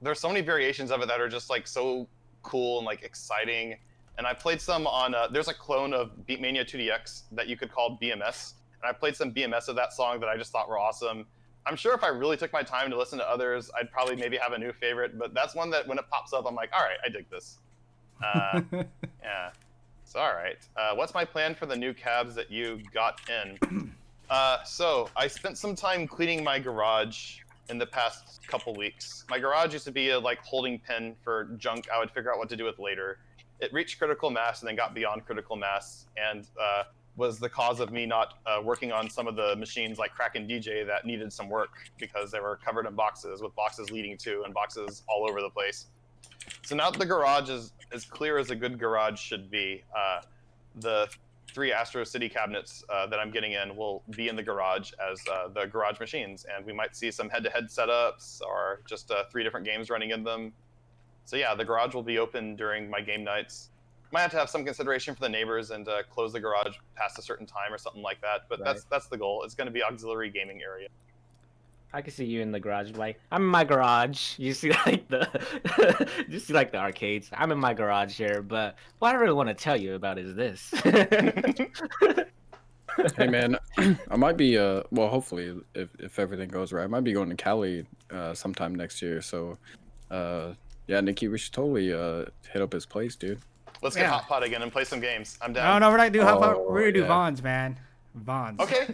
there's so many variations of it that are just like so cool and like exciting. And I played some on. There's a clone of Beatmania 2DX that you could call BMS, and I played some BMS of that song that I just thought were awesome. I'm sure if I really took my time to listen to others, I'd probably maybe have a new favorite. But that's one that when it pops up, I'm like, all right, I dig this. Yeah. So, all right. What's my plan for the new cabs that you got in? So I spent some time cleaning my garage in the past couple weeks. My garage used to be a like holding pen for junk I would figure out what to do with later. It reached critical mass and then got beyond critical mass, and was the cause of me not working on some of the machines like Kraken DJ that needed some work because they were covered in boxes with boxes leading to and boxes all over the place. So now that the garage is as clear as a good garage should be, the 3 Astro City cabinets that I'm getting in will be in the garage as the garage machines, and we might see some head-to-head setups or just 3 different games running in them. So yeah, the garage will be open during my game nights. Might have to have some consideration for the neighbors and close the garage past a certain time or something like that, but Right. that's the goal. It's going to be auxiliary gaming area. I can see you in the garage, like I'm in my garage. You see like you see like the arcades. I'm in my garage here, but what I really want to tell you about is this. Hey man, I might be well hopefully if everything goes right, I might be going to Cali sometime next year. So yeah, Nikki, we should totally hit up his place, dude. Let's get Yeah. Hot Pot again and play some games. I'm No, down. no, we're not doing. How about Oh, we're gonna do yeah. Vaughn's, man? Vaughn's. Okay.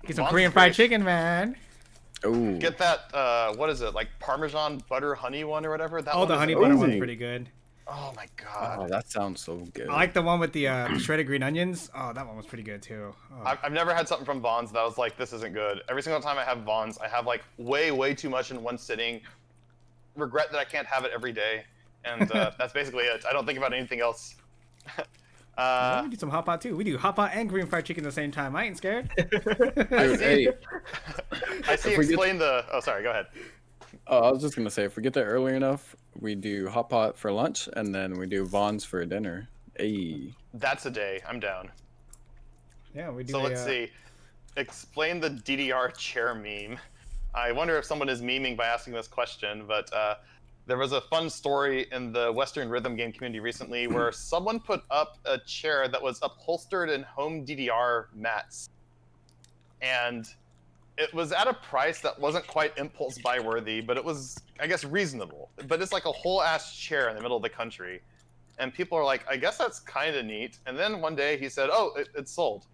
Get some Vaughn's Korean is fried great. chicken, man. Ooh. Get that, what is it, like Parmesan butter honey one or whatever? That Oh, one the is honey amazing. butter one's pretty good. Oh my god. Oh, that sounds so good. I like the one with the shredded green onions. Oh, that one was pretty good too. Oh. I've never had something from Vaughn's that I was like, this isn't good. Every single time I have Vaughn's, I have like way too much in one sitting. Regret that I can't have it every day, and that's basically it. I don't think about anything else. Well, we do some hot pot too. We do hot pot and Korean fried chicken at the same time. I ain't scared. Dude, hey, I see. Explain the. Oh, sorry. Go ahead. I was just gonna say, if we get there early enough, we do hot pot for lunch, and then we do Vaughn's for dinner. Hey, That's a day. I'm down. Yeah, we do. So let's see. Explain the DDR chair meme. I wonder if someone is memeing by asking this question, but there was a fun story in the Western rhythm game community recently where someone put up a chair that was upholstered in home DDR mats. And it was at a price that wasn't quite impulse buy worthy, but it was, I guess, reasonable. But it's like a whole ass chair in the middle of the country. And people are like, I guess that's kind of neat. And then one day he said, oh, it's sold.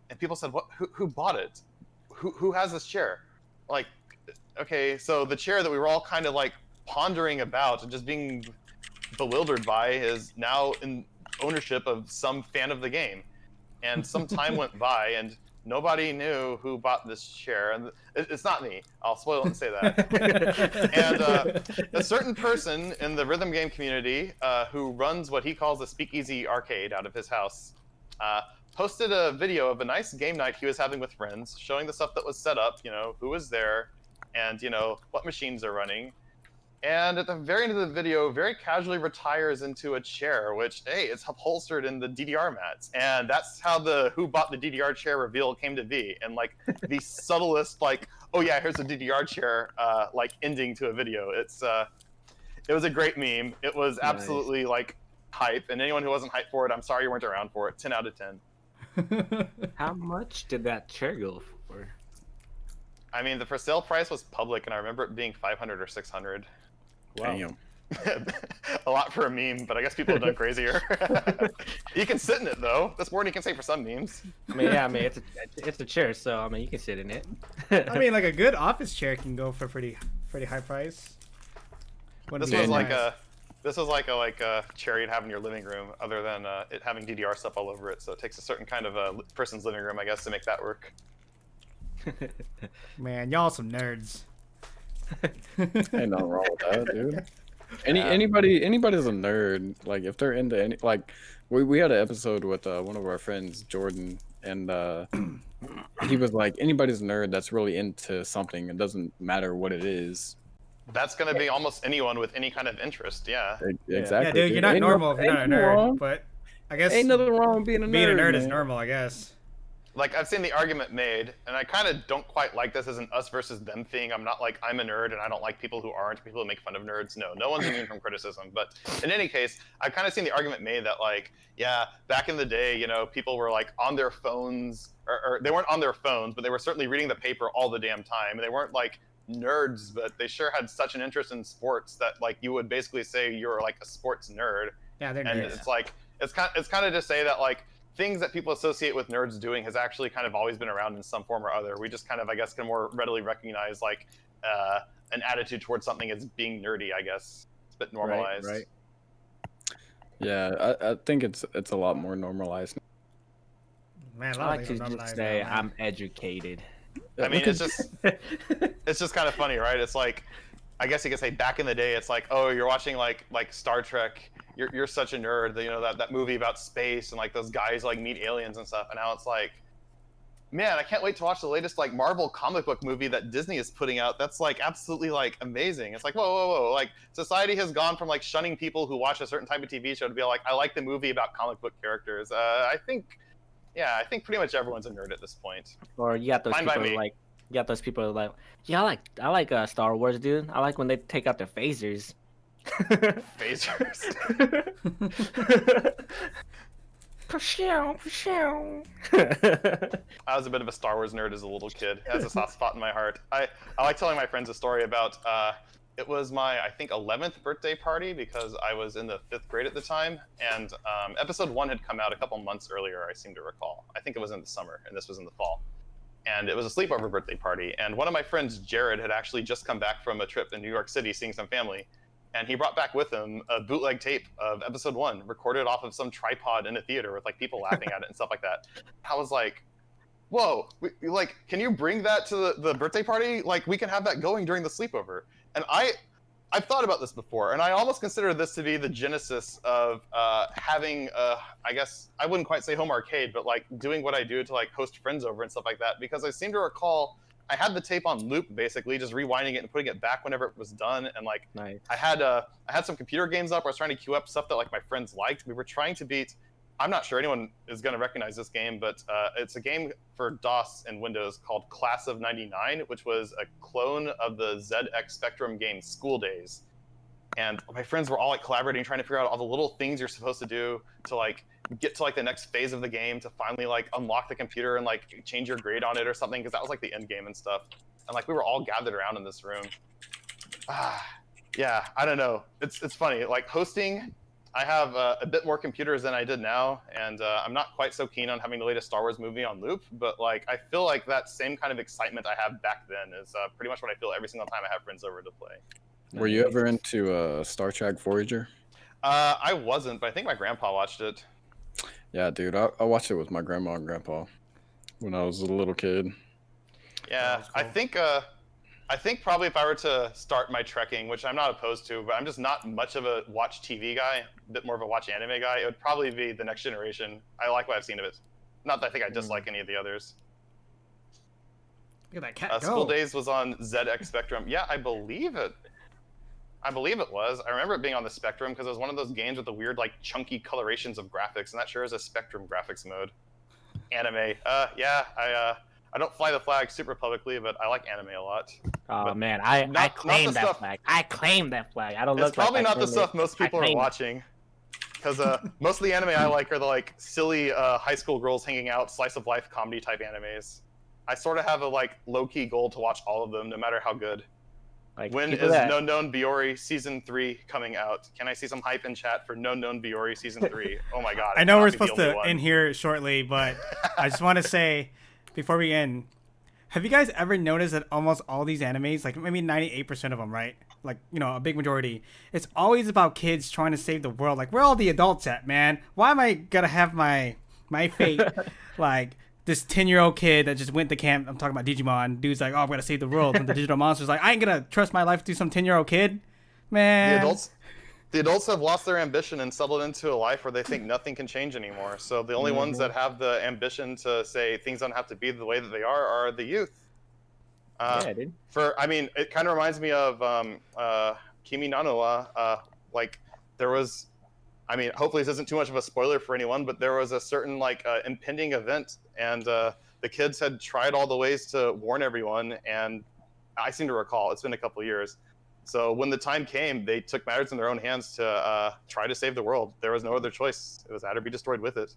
And people said, what? Who bought it? Who has this chair? Like, okay, so the chair that we were all kind of like pondering about and just being bewildered by is now in ownership of some fan of the game. And some time went by and nobody knew who bought this chair. And it's not me. I'll spoil it and say that. And a certain person in the rhythm game community who runs what he calls the Speakeasy Arcade out of his house posted a video of a nice game night he was having with friends, showing the stuff that was set up, you know, who was there, and, you know, what machines are running. And at the very end of the video, very casually retires into a chair, which, hey, it's upholstered in the DDR mats. And that's how the who bought the DDR chair reveal came to be. And, like, the subtlest, like, oh, yeah, here's a DDR chair, like, ending to a video. It was a great meme. It was absolutely, like, hype. And anyone who wasn't hyped for it, I'm sorry you weren't around for it. 10 out of 10. How much did that chair go for? I mean, the for sale price was public, and I remember it being 500 or 600. Wow. damn. A lot for a meme, but I guess people have done crazier. You can sit in it though. That's more than you can say for some memes. I mean, yeah, I mean it's a chair, so I mean you can sit in it. I mean, like a good office chair can go for pretty high price. This was like a chair you'd have in your living room, other than it having DDR stuff all over it. So it takes a certain kind of person's living room, I guess, to make that work. Man, y'all some nerds. Ain't nothing wrong with that, dude. Anybody's a nerd. Like if they're into any, like we had an episode with one of our friends, Jordan, and he was like, anybody's a nerd that's really into something. It doesn't matter what it is. That's gonna be almost anyone with any kind of interest, yeah. Exactly. Yeah, dude, you're not normal if you're not a nerd. But I guess ain't nothing wrong with being a nerd. Being a nerd is man. normal, I guess. Like, I've seen the argument made, and I kind of don't quite like this as an us versus them thing. I'm not like, I'm a nerd, and I don't like people who aren't, people who make fun of nerds. No one's immune from criticism. But in any case, I've kind of seen the argument made that, like, yeah, back in the day, you know, people were, like, on their phones, or they weren't on their phones, but they were certainly reading the paper all the damn time. And they weren't, like, nerds, but they sure had such an interest in sports that, like, you would basically say you were, like, a sports nerd. Yeah, they're And nerds. it's, like, it's kind of to say that, like, things that people associate with nerds doing has actually kind of always been around in some form or other. We just kind of, I guess, can more readily recognize like an attitude towards something as being nerdy, I guess. It's a bit normalized. Right. Yeah, I think it's a lot more normalized. Man, a I lot like of to things are just normalized say now, man. I'm educated. I mean, it's just kind of funny, right? It's like, I guess you could say back in the day, it's like, oh, you're watching like Star Trek. You're such a nerd. You know, that movie about space and like those guys like meet aliens and stuff. And now it's like, man, I can't wait to watch the latest like Marvel comic book movie that Disney is putting out. That's like absolutely like amazing. It's like, whoa. Like society has gone from like shunning people who watch a certain type of TV show to be like, I like the movie about comic book characters. I think pretty much everyone's a nerd at this point. Or you got those Fine by people me. like yeah, I like Star Wars, dude. I like when they take out their phasers. Phasers. I was a bit of a Star Wars nerd as a little kid. It has a soft spot in my heart. I like telling my friends a story about it was my, I think, 11th birthday party because I was in the 5th grade at the time, and episode 1 had come out a couple months earlier, I seem to recall. I think it was in the summer, and this was in the fall. And it was a sleepover birthday party, and one of my friends, Jared, had actually just come back from a trip in New York City seeing some family. and he brought back with him a bootleg tape of episode 1, recorded off of some tripod in a theater with like people laughing at it and stuff like that. I was like, whoa, like, can you bring that to the birthday party? Like, we can have that going during the sleepover. And I've thought about this before, and I almost consider this to be the genesis of having, I guess, I wouldn't quite say home arcade, but like doing what I do to like host friends over and stuff like that, because I seem to recall I had the tape on loop, basically, just rewinding it and putting it back whenever it was done. And like, Nice. I had some computer games up where I was trying to queue up stuff that like my friends liked. We were trying to beat, I'm not sure anyone is going to recognize this game, but it's a game for DOS and Windows called Class of '99, which was a clone of the ZX Spectrum game School Days. And my friends were all like collaborating, trying to figure out all the little things you're supposed to do to like get to like the next phase of the game, to finally like unlock the computer and like change your grade on it or something, because that was like the end game and stuff. And like we were all gathered around in this room. Yeah, I don't know. It's funny. Like hosting, I have a bit more computers than I did now, and I'm not quite so keen on having the latest Star Wars movie on loop, but like I feel like that same kind of excitement I had back then is pretty much what I feel every single time I have friends over to play. Were you ever into Star Trek Voyager? I wasn't, but I think my grandpa watched it. Yeah, dude, I watched it with my grandma and grandpa when I was a little kid. Yeah, cool. I think probably if I were to start my trekking, which I'm not opposed to, but I'm just not much of a watch TV guy, a bit more of a watch anime guy, it would probably be The Next Generation. I like what I've seen of it. Not that I think I dislike any of the others. Look at that cat go. School Days was on ZX Spectrum. Yeah, I believe it was. I remember it being on the Spectrum because it was one of those games with the weird, like, chunky colorations of graphics, and that sure is a Spectrum graphics mode. Anime. Yeah, I don't fly the flag super publicly, but I like anime a lot. Oh But man, I claim that stuff- flag. I claim that flag. I don't It's look like probably I not the claim stuff it. most people I are claim it. watching, because most of the anime I like are the like silly high school girls hanging out, slice of life comedy type animes. I sort of have a like low key goal to watch all of them, no matter how good. Like, When people is that- No Known Biori Season 3 coming out? Can I see some hype in chat for No Known Biori Season 3? Oh my god. I know cannot we're be the supposed only to one. end here shortly, but I just want to say before we end, have you guys ever noticed that almost all these animes, like maybe 98% of them, right? Like, you know, a big majority, it's always about kids trying to save the world. Like, where are all the adults at, man? Why am I gonna have my fate like this 10-year-old kid that just went to camp? I'm talking about Digimon. Dude's like, oh, I'm gonna save the world. And the digital monster's like, I ain't gonna trust my life to some 10-year-old kid, man. The adults have lost their ambition and settled into a life where they think nothing can change anymore. So the only ones that have the ambition to say things don't have to be the way that they are the youth. yeah, dude. I mean, it kind of reminds me of Kimi no Na wa. Like there was, I mean, hopefully this isn't too much of a spoiler for anyone, but there was a certain like impending event, and the kids had tried all the ways to warn everyone, and I seem to recall, it's been a couple of years. So when the time came, they took matters in their own hands to try to save the world. There was no other choice. It was that or be destroyed with it.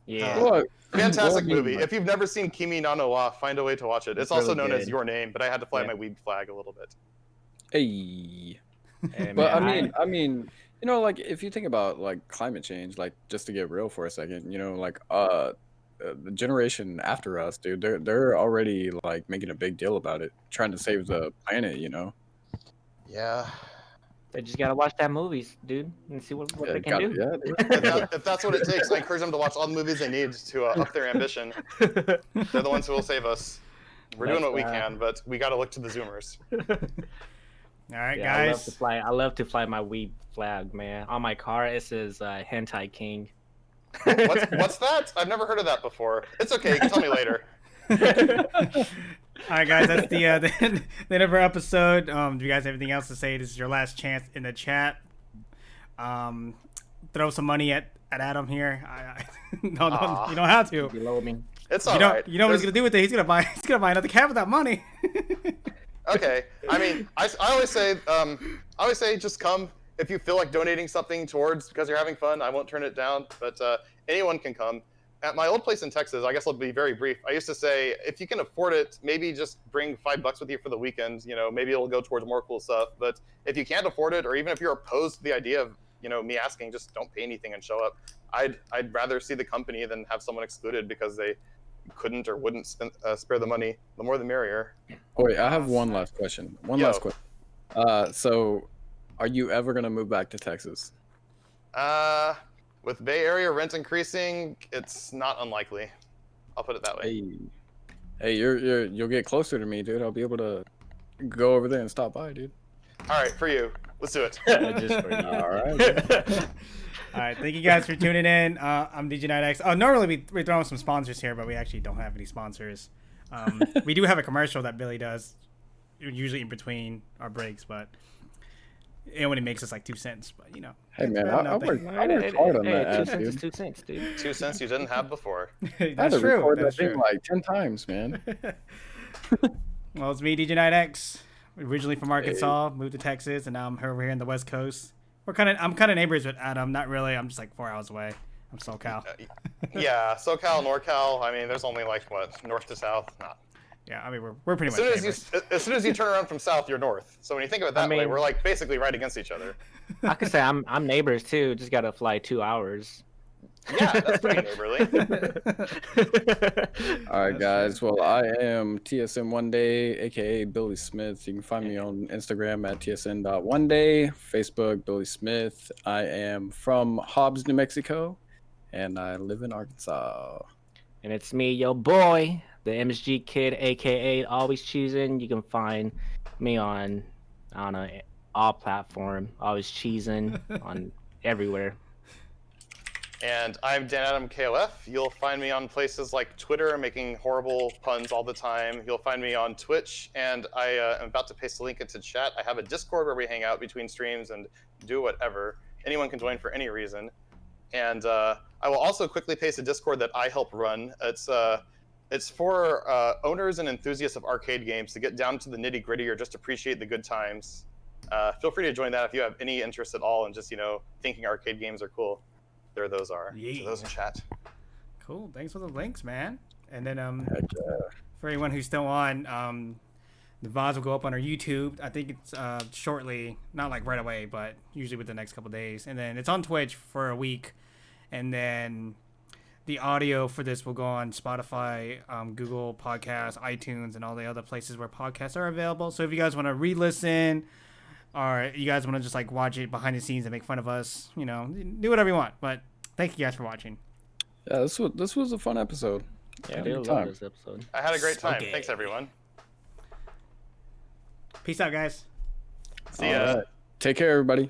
Yeah. Well, Fantastic well, I mean, movie. If you've never seen Kimi no Na wa, find a way to watch it. It's It's also really known as good. Your Name, but I had to fly Yeah. my weeb flag a little bit. Hey. Hey, But man, I mean, you know, like if you think about like climate change, like just to get real for a second, you know, like the generation after us, dude, they're already like making a big deal about it, trying to save the planet, you know. Yeah. they just gotta watch that movies, dude, and see what they can do. Yeah, dude. If that's what it takes, I encourage them to watch all the movies they need to up their ambition. They're the ones who will save us. We're doing what we can, but we got to look to the Zoomers. All right, Yeah, I love to guys. fly. I love to fly my weed flag, man. On my car, it says "Hentai King." What's that? I've never heard of that before. It's okay. You can tell me later. All right, guys, that's the end of our episode. Do you guys have anything else to say? This is your last chance in the chat. Throw some money at Adam here. No, you don't have to. Below me. It's You all know, right. you know what he's gonna do with it? He's gonna buy another cat with that money. Okay. I mean, I always say just come if you feel like donating something towards because you're having fun. I won't turn it down, but anyone can come. At my old place in Texas, I guess I'll be very brief. I used to say, if you can afford it, maybe just bring $5 with you for the weekend. You know, maybe it'll go towards more cool stuff. But if you can't afford it, or even if you're opposed to the idea of, you know, me asking, just don't pay anything and show up. I'd rather see the company than have someone excluded because they couldn't or wouldn't spare the money. The more the merrier. Oh, wait, I have one last question. Yo. Last question. So Are you ever gonna move back to Texas? With Bay Area rent increasing, it's not unlikely. I'll put it that way. Hey, you'll get closer to me, dude. I'll be able to go over there and stop by, dude. All right, for you. Let's do it. Just for you. All right. All right, thank you guys for tuning in. I'm DJKNITEX. Oh, normally we throw in some sponsors here, but we actually don't have any sponsors. We do have a commercial that Billy does, usually in between our breaks, but it only makes us like 2 cents. But you know, Hey man, better than I worked nothing. hard on Hey, that 2 ad, cents is dude. 2 cents, dude. 2 cents you didn't have before. I had That's to true. record That's that thing true. like 10 times, man. Well, it's me, DJKNITEX, originally from Arkansas, moved to Texas, and now I'm over here in the West Coast. I'm kind of neighbors with Adam. Not really. I'm just like 4 hours away. I'm SoCal. Yeah, SoCal, NorCal. I mean, there's only like what, north to south. Nah. Yeah, I mean we're pretty As much soon neighbors. as soon as you turn around from south, you're north. So when you think of it that way, mean- we're like basically right against each other. I could say I'm neighbors too. Just gotta fly 2 hours. Yeah, that's pretty neighborly. All right, guys. Well, I am TSN Wondae, aka Billy Smith. You can find me on Instagram at tsn.wondae, Facebook Billy Smith. I am from Hobbs, New Mexico, and I live in Arkansas. And it's me, your boy, the MSG Kid, aka Always Cheesing. You can find me on, I don't know, all platform. Always Cheesing on everywhere. And I'm DanAdamKOF. You'll find me on places like Twitter, making horrible puns all the time. You'll find me on Twitch, and I am about to paste a link into chat. I have a Discord where we hang out between streams and do whatever. Anyone can join for any reason. And I will also quickly paste a Discord that I help run. It's for owners and enthusiasts of arcade games to get down to the nitty-gritty or just appreciate the good times. Feel free to join that if you have any interest at all in just, thinking arcade games are cool. There those are. Yeah. To those in chat. Cool. Thanks for the links, man. And then Heck yeah. for anyone who's still on, the VODs will go up on our YouTube. I think it's shortly, not like right away, but usually within the next couple days. And then it's on Twitch for a week. And then the audio for this will go on Spotify, Google Podcasts, iTunes, and all the other places where podcasts are available. So if you guys want to re-listen, or you guys want to just like watch it behind the scenes and make fun of us, do whatever you want. But thank you guys for watching. Yeah, this was a fun episode. Yeah, I Had a did good love time. this episode. I had a great time. Okay. Thanks, everyone. Peace out, guys. See ya. All right. Take care, everybody.